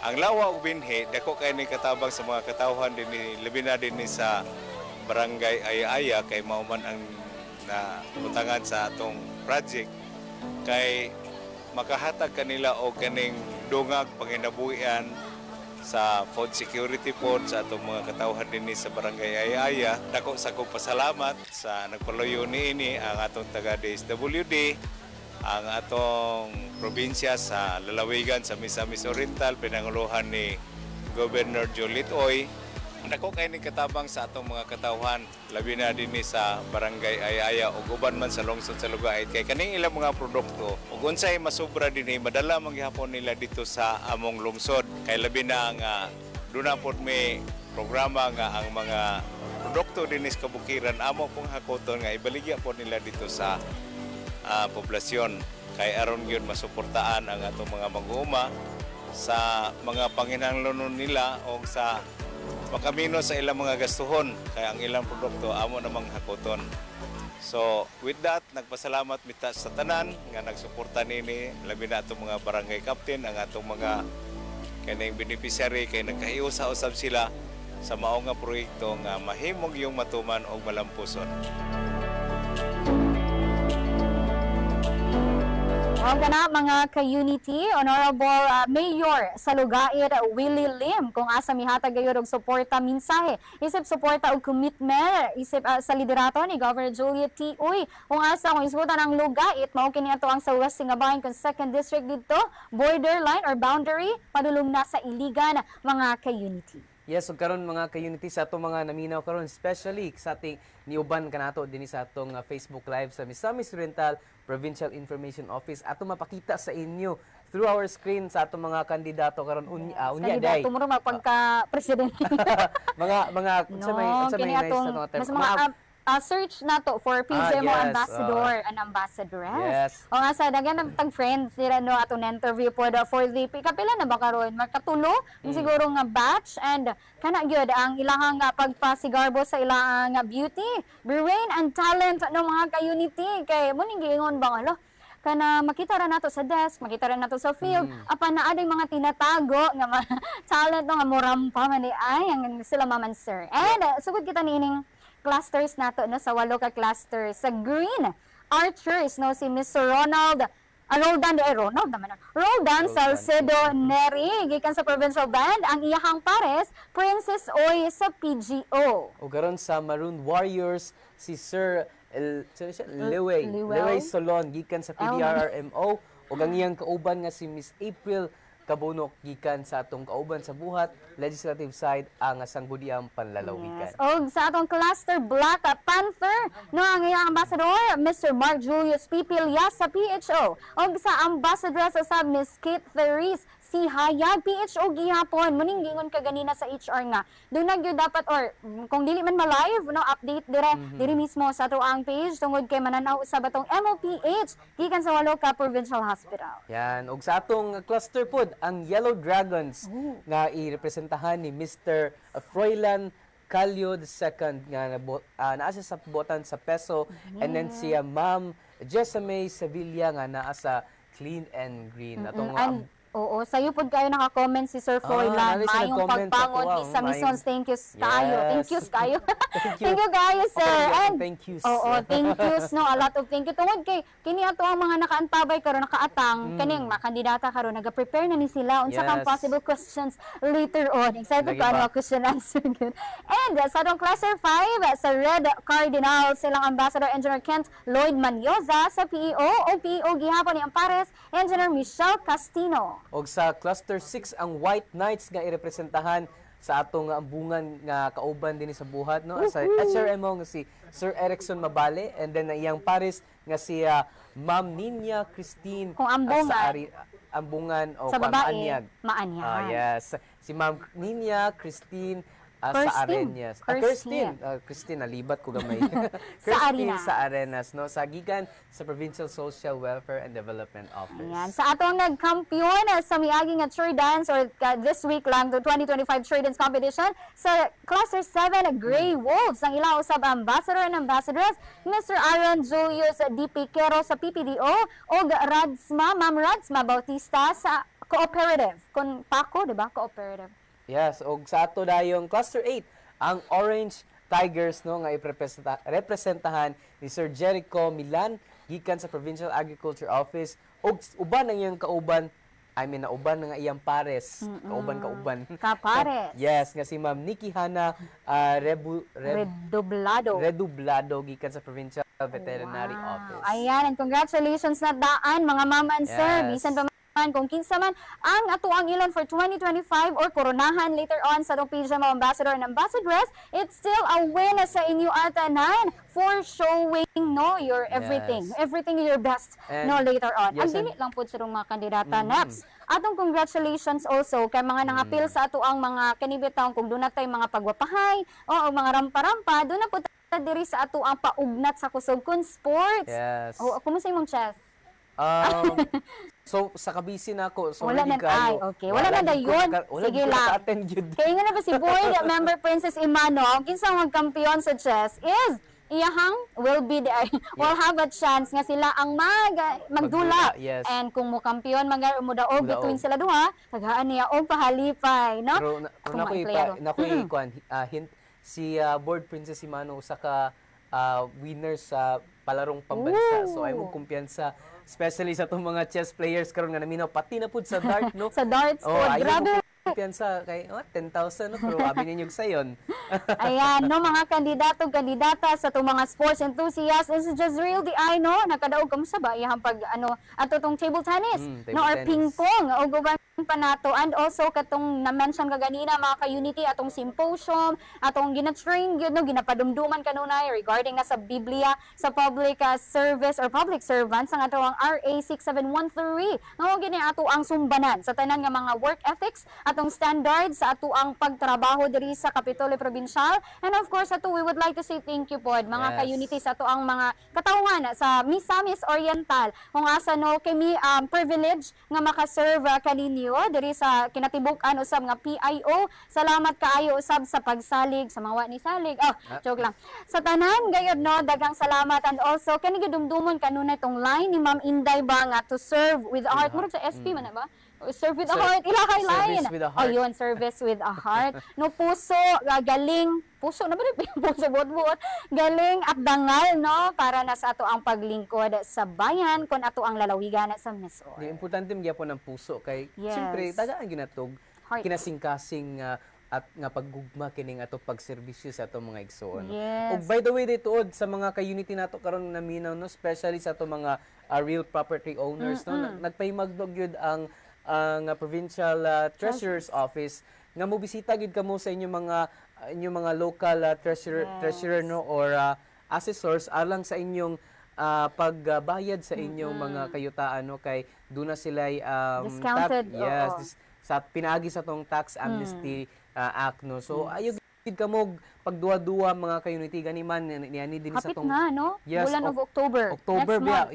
S11: Ang lawa ug binhi dako kay ni katabang sa mga katawhan dinhi labi na dinhi sa barangay Ayaya kay mao man ang nabutangan sa atong project kay makahatag kanila og kaning dungag panginabuhian sa food security pod sa atong mga katawhan dinhi sa barangay Ayaya. Dako sa kong pasalamat sa nagpaluyo niini ang atong taga DSWD, ang atong probinsya sa lalawigan sa Misamis Oriental pinanguluhan ni Governor Juliet Oy. Dako kay ni katabang sa atong mga katawhan, labi na dinhi sa barangay Ayaya ug uban man sa lungsod sa Lugait kay kaning ilang mga produkto ug unsay masubra dinhi madala manggihapon nila dito sa among lungsod. Kay labi na nga duna pod may programa nga ang mga produkto dinhi sa kabukiran amo pong hakoton nga ibaligya po nila dito sa poblasyon kay aron gyud masuportaan ang atong mga mag-uuma sa mga panginahanglanon nila o sa makamino sa ilang mga gastuhon kaya ang ilang produkto amo namang hakoton. So with that, nagpasalamat mita sa tanan nga nagsuporta nini labi na atong mga barangay captain, ang atong mga kaning beneficiary kay nagkahiusa-usab sila sa mao nga proyekto nga mahimong yung matuman og malampuson.
S6: Huwag na mga ka-unity, Honorable Mayor sa Lugait, Willie Lim, kung asa mihatag gayud og suporta mensahe, isip suporta og commitment, isip sa liderato ni Governor Juliet T. Uy, kung asa kung isgutan ang Lugait, mao kini ato ang sa West Singabayan kung 2nd District dito, borderline or boundary, padulong na sa Iligan, mga ka-unity.
S7: Yes, ug karon mga ka-unity sa atong mga naminaw karon, especially sa ating niuban kanato dinhi sa atong Facebook Live sa Misamis Oriental Provincial Information Office. Ato mapakita sa inyo through our screen sa atong mga kandidato karon unya day.
S6: Kandidato mo magpagka presidente.
S7: mga unsa may nice sa mga term.
S6: Search na to for PJ mo ambassador and ambassadoress.
S7: Yes.
S6: O nga sa dagan ng tag-friends nila no atong interview po for the kapila na ba karon magkatulo siguro nga batch and kana gyud ang ilahang pagpasigarbo sa ilahang beauty, brain and talent no mga ka-unity kay mo ning giingon ba nga kana makita ra nato sa desk, makita ra nato sa field, apan naa day mga tinatago nga talent no nga morampa man ay ang sila maman sir. And sugod kita nining clusters nato no sa 8 ka clusters sa green archers no si Mr. Roldan Salcedo Neri gikan sa provincial band ang iyahang pares Princess Oy sa PGO.
S7: O karon sa Maroon Warriors si Sir Leway Solon gikan sa PDRRMO ug ang iyang kauban nga si Miss April Kabunok gikan sa atong kauban sa buhat legislative side ang sangguniang panlalawigan.
S6: Yes. Og sa atong cluster Black Panther no ang iyang ambassador Mr. Mark Julius Pipilya sa PHO og sa ambassador sa Miss Kate Therese si Hayag PHO gihapon muning gingon ka ganina sa HR nga dunag gyud dapat or kung dili man ma-live no update diri mismo sa ato ang page tungod kay mananaw sa batong MOPH gikan sa 8 ka provincial hospital. Yan
S7: og sa atong cluster pod ang Yellow Dragons nga irepresentahan ni Mr. Froilan Calio II nga naa siya sa botan sa Peso and then si Ma'am Jessamay Sevilla nga naa sa Clean and Green atong
S6: oo, sayo pod kayo naka-comment si Sir Froilan. Mayong pagbangon ni sa Misons. Thank you kayo. Thank you kayo. Thank you kayo, sir. And
S7: thank you.
S6: Oo, thank yous no. A lot of thank you tungod kay kini ato ang mga nakaantabay karon nakaatang kaning mga kandidata karon naga-prepare na ni sila unsa kang possible questions later on. Excited ko ano question answer good. And sa atong cluster 5 sa Red Cardinal silang Ambassador Engineer Kent Lloyd Manyoza sa PEO o PEO gihapon ni ang pares Engineer Michelle Castino.
S7: Og sa cluster 6 ang White Knights nga irepresentahan sa atong ambungan nga kauban dinhi sa buhat no sa HRMO nga si Sir Erickson Mabale and then iyang pares nga si Ma'am Ninya Christine
S6: kung ambungan
S7: sa ambungan o
S6: sa babae
S7: maanyag. Yes, si Ma'am Ninya Christine sa Arenas. Christine, nalibat ko gamay. Christine sa Arenas, no? Sa gikan sa Provincial Social Welfare and Development Office.
S6: Ayan. Sa atong nagkampiyon sa miaging nga cheer dance or this week lang, the 2025 cheer dance competition, sa Cluster 7, Grey Wolves, ang ilang usab ambassador and ambassadress, Mr. Aaron Julius D. Piquero sa PPDO, o Ma'am Radsma Bautista sa Cooperative. Kung Paco, di ba? Cooperative.
S7: Yes, og sa ato dayong cluster 8 ang Orange Tigers no nga representahan ni Sir Jericho Milan gikan sa Provincial Agriculture Office og uban ang iyang kauban uban nga iyang pares kauban
S6: kapares.
S7: Yes, nga si Ma'am Nikki Hana Redublado gikan sa Provincial Veterinary Office.
S6: Ayan, and congratulations na daan mga ma'am and sir. Bisan pa kung kinsa man ang ato ang ilon for 2025 or koronahan later on sa itong PJ mga ambassador and ambassadress, it's still a win sa inyo atanan for showing your everything. Everything your best later on. Ang dili lang po sa mga kandidata. Next, atong congratulations also kay mga nangapil sa ato ang mga kanibitaw kung doon natay mga pagwapahay o mga rampa-rampa, doon na po diri sa ato ang paugnat sa kusog kun sports.
S7: Yes.
S6: Kumusta imong chess?
S7: So sa kabisi na ako, so
S6: wala na okay. Wala na dayon. Sige lang. Kaya nga na ba si board member Princess Imano, ang kinsang magkampiyon sa chess is iyahang will have a chance nga sila ang magdula.
S7: Yes.
S6: And kung mo kampiyon mudaog between sila duha, tagaan niya og pahalipay, no?
S7: Pero nakoy hint si board Princess Imano usa ka winner sa palarong pambansa. So ay mo kumpiyansa especially sa itong mga chess players karon nga naminaw pati na pud sa dart, no?
S6: Sa darts po, grabe.
S7: Kumpiyansa kay 10,000, no? Pero abi ninyo sayon.
S6: Ayan, no, mga kandidata sa itong mga sports enthusiasts, this is just real the eye, no? Nakadaog kamusta ba? Iyang pag, ato itong table tennis, no? Or ping-pong, o guban pa nato. And also, katong na-mention ka ganina, mga ka-unity, atong symposium, atong gina-train, no? Ginapadumduman kanunay regarding na sa Biblia, sa public service or public servants, ang ato ang RA 6713. No, gini ato ang sumbanan sa tanan nga mga work ethics, atong standards sa ato ang pagtrabaho diri sa Kapitolyo Provincial. And of course, ato we would like to say thank you pod mga ka-unity sa ato ang mga katawhan sa Misamis Oriental. Kung asa no kami privilege nga makaserve kaninyo diri sa kinatibuk-an usab nga PIO. Salamat kaayo usab sa pagsalig sa mga wa ni salig. Joke lang. Sa tanan gayud no, daghang salamat. And also kani gidumdumon kanunay tong line ni Ma'am Inday ba nga to serve with a heart. Murag sa SP man na ba? Serve with a heart, ilakay line. Yun, service with a heart. No, puso, galing, puso, na ba rin puso, buot-buot, galing at dangal, no, para na sa ato ang paglingkod sa bayan, kung ato ang lalawigan sa Misor.
S7: Importante mga po ng puso, kay, siyempre, tagaan ginatog, kinasing-kasing at nga paggugma kining ato pagserbisyo sa ato mga igsoon.
S6: Yes.
S7: By the way, dituod sa mga ka-unity nato karon naminaw, no, especially sa ato mga real property owners, no, nagpahimagdog yun ang provincial treasurer's office nga mobisita gid kamo sa inyong mga local treasurer no or assessors alang sa inyong pagbayad sa inyong mga kayutaan, no, kay duna sila
S6: discounted
S7: sa pinaagi sa tong tax amnesty act, no. So ayo kamo pagduwa-duwa mga ka-unity ganiman niani dinhi sa tong
S6: hapit na, no? Bulan of October
S7: biya,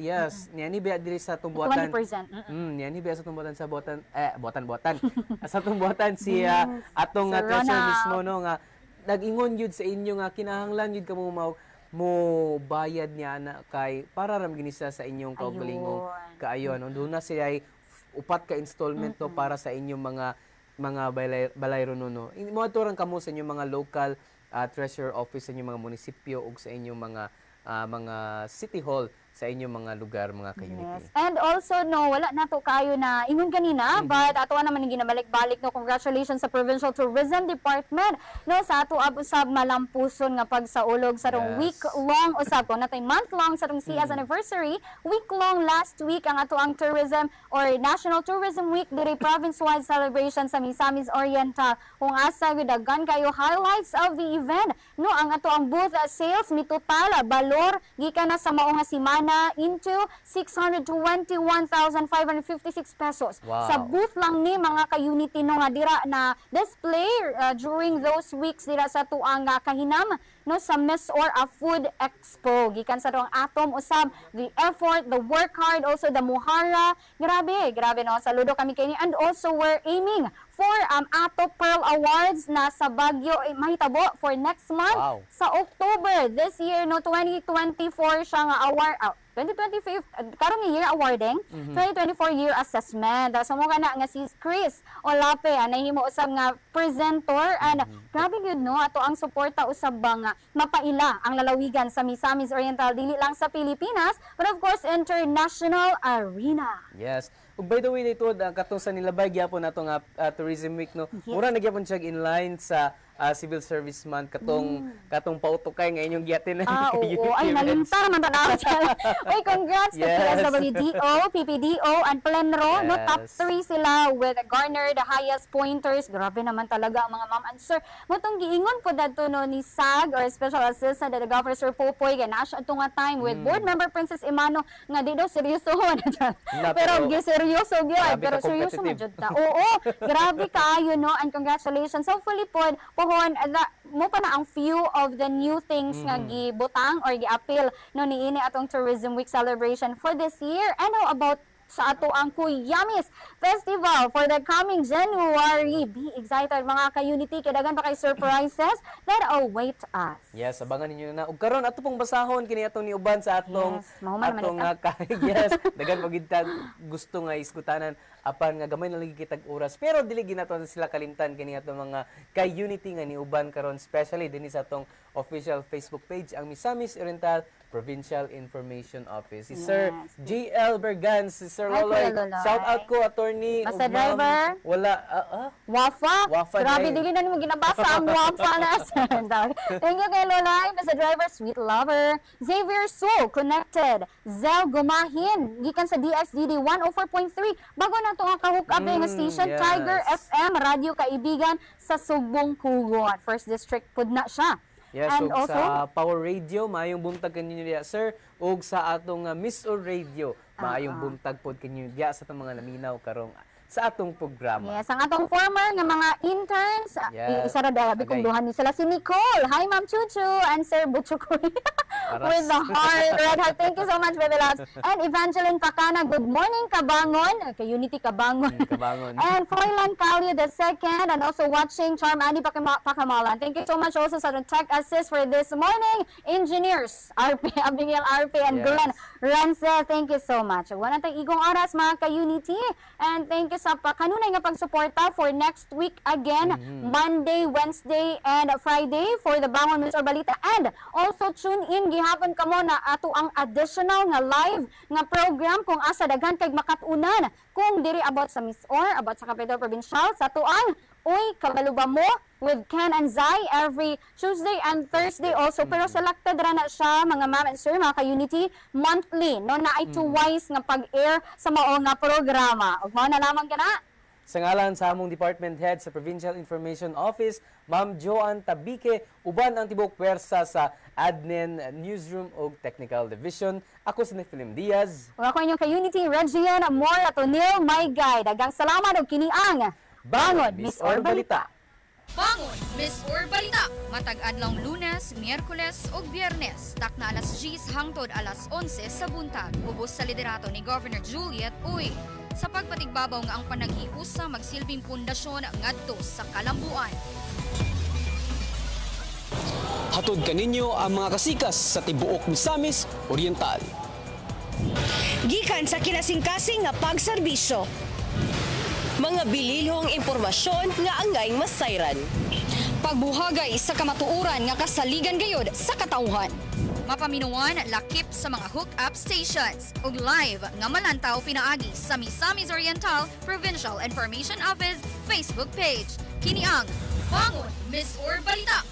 S7: niani biya diri sa tong buhatan
S6: 20%.
S7: Niani biya sa tong buhatan sa buhatan sa tong buhatan si atong treasurer mismo, no, nga nag-ingon yun sa inyo nga kinahanglan yun kamo mo bayad niya na kay para ram ginisa sa inyong kaugalingong kaayo, no. Doon na siya ay upat ka installment to para sa inyong mga balayro, no. Mo aturang kamo sa inyong mga local treasurer office sa inyong mga munisipyo ug sa inyong mga city hall sa inyong mga lugar, mga ka-unity.
S6: Yes. And also, no, wala na to kayo na ingon kanina, but ato naman yung ginabalik-balik, no, congratulations sa Provincial Tourism Department, no, sa ato usab malampuson nga pagsaulog sa rong week-long usab ko, natay month-long sa rong CS anniversary, week-long last week ang ato ang tourism or National Tourism Week diri province-wide celebration sa Misamis Oriental. Kung asa gidagan kayo highlights of the event, no, ang ato ang booth sales mitotal balor gikan na sa maong simana into 621,556 pesos.
S7: Wow.
S6: Sa booth lang ni mga ka-unity no nga dira na display during those weeks dira sa tuang kahinam no sa Misor Food Expo. Gikan sa tuang atom usab the effort, the work hard, also the muhara. Grabe no. Saludo kami kini, and also we're aiming for Ato Pearl Awards na sa Baguio mahitabo for next month sa October this year, no, 2024 siya nga award 2025 karong year awarding 2024 year assessment. So mo kana nga si Chris Olape nahimo usab nga presenter, and grabe gyud, no, ato ang suporta usab ba nga mapaila ang lalawigan sa Misamis Oriental dili lang sa Pilipinas but of course international arena.
S7: Yes. Ug by the way dito katong sa nilabay gyapon nato nga Tourism Week, no. Mura na gyapon siya in line sa Civil Service Month katong pautukay nga inyong giatin na
S6: oo. Ay, nalimtar man tanaw. Oy, congrats to PSWDO, PPDO, and Plenro. No, top 3 sila with garnered the highest pointers. Grabe naman talaga ang mga ma'am and sir. Mutong giingon po dadto no ni SAG or Special Assistant to the Governor Sir Popoy kay nasya ato nga time with Board Member Princess Imano nga di daw seryosohon. Pero giseryoso gyud, pero seryoso man jud ta. Oo, grabe kaayo no, and congratulations. Hopefully pod mo pa na ang few of the new things nga gibutang or gi-appeal no niini atong Tourism Week celebration for this year. And how about sa ato ang Kuyamis Festival for the coming January. Be excited mga ka-unity, kadagan pa kay surprises that await us.
S7: Yes, abangan ninyo na. Ug karon ato pong basahon kini atong niuban sa atong yes, dagan pagintag gusto nga iskutanan apan nga gamay na lagi kitag oras pero dili ginaton sila kalimtan kini atong mga ka-unity nga niuban karon, especially dinhi sa atong official Facebook page ang Misamis Oriental Provincial Information Office. Si Sir JL Bergan, si Sir Loloy. Shout out ko, attorney.
S6: Basta driver.
S7: Wala.
S6: Wafa. Grabe, dili na mo ginabasa ang Wafa na. Thank you kay Loloy. Basta driver, sweet lover. Xavier Soul, connected. Zel Gumahin, gikan sa DXDD 104.3. Bago na ito ang kahook up nga station, Tiger FM, radio kaibigan sa Sugbong Kugon. First District pud na siya.
S7: Yes, and also sa Power Radio, maayong buntag kanyo diya, sir. Ug sa atong Miss Or Radio, maayong buntag pod kanyo diya sa atong mga laminaw karong sa atong programa.
S6: Yes, ang atong former nga mga interns, isa ra dabi kung duhan ni sila si Nicole. Hi Ma'am Chuchu and Sir Butchukoy. With the heart. Red heart. Thank you so much, baby loves. And Evangeline Pacana, good morning Kabangon. Kay-Unity Kabangon.
S7: Kabangon.
S6: And Froilan Calio II, and also watching Charm Annie Pacamalan. Thank you so much also sa tech assist for this morning. Engineers, RP, Abigail RP, and Glenn Rancel. Thank you so much. Wala tayong igong oras mga ka-Unity. And thank you sa kanunay nga pagsuporta for next week again, Monday, Wednesday, and Friday for the Bangon News or Balita. And also tune in gihapon kamo na ato ang additional nga live nga program kung asa daghan kay makatunan kung diri about sa Miss Or, about sa Capital Provincial, sa tuang Uy, kabalo ba mo? With Ken and Zai every Tuesday and Thursday also. Pero selected ra na siya, mga ma'am and sir, mga ka-unity, monthly. No, na ay twice nga pag-air sa mao nga programa. Ug mao na lamang ka na.
S7: Sa ngalan sa among Department Head sa Provincial Information Office, Ma'am Joan Tabike, uban ang tibok pwersa sa Admin Newsroom ug Technical Division. Ako si Nephilim Diaz.
S6: Ug ako inyong ka-unity, Regian Amor Atonil, my guide. Daghang salamat og kini ang Bangon Miss Or Balita.
S3: Bangon Miss Or Balita. Matag adlawng Lunes, Miyerkules ug Biyernes. Takna alas 10 hangtod alas 11 sa buntag. Ubos sa liderato ni Governor Juliet Uy. Sa pagpatigbabaw nga ang panaghiusa magsilbing pundasyon ngadto sa kalambuan.
S4: Hatod kaninyo ang mga kasikas sa tibuok Misamis Oriental.
S12: Gikan sa kinasingkasing nga pagserbisyo. Mga bililhong impormasyon nga angay masayran.
S3: Pagbuhagay sa kamatuuran nga kasaligan gayod sa katawhan. Mapaminuan lakip sa mga hook-up stations ug live nga malantaw pinaagi sa Misamis Oriental Provincial Information Office Facebook page. Kini ang Bangon Miss Or Balita.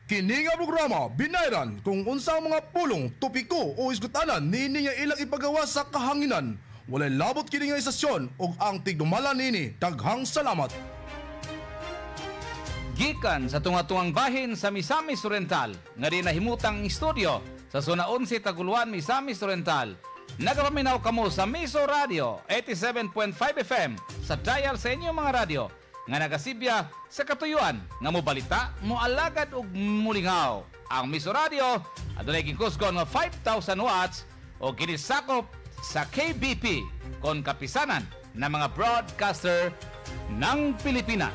S2: Kini nga programa binayran kung unsang mga pulong, topiko o isgutanan niini nga ilang ipagawa sa kahanginan. Walay labot kini nga istasyon ug ang tigdumala nini. Daghang salamat.
S1: Gikan sa tunga-tungang bahin sa Misamis Oriental nga rin nahimutang istoryo sa Zona 11 Taguluan, Misamis Oriental. Nagapaminaw kamo sa Miso Radio 87.5 FM sa dial sa inyong mga radyo nga nagasibya sa katuyuan nga mobalita, moalagad ug mulingaw. Ang Miso Radio adunay gikusgon nga 5,000 watts o ginisakop sa KBP kon kapisanan ng mga broadcaster ng Pilipinas.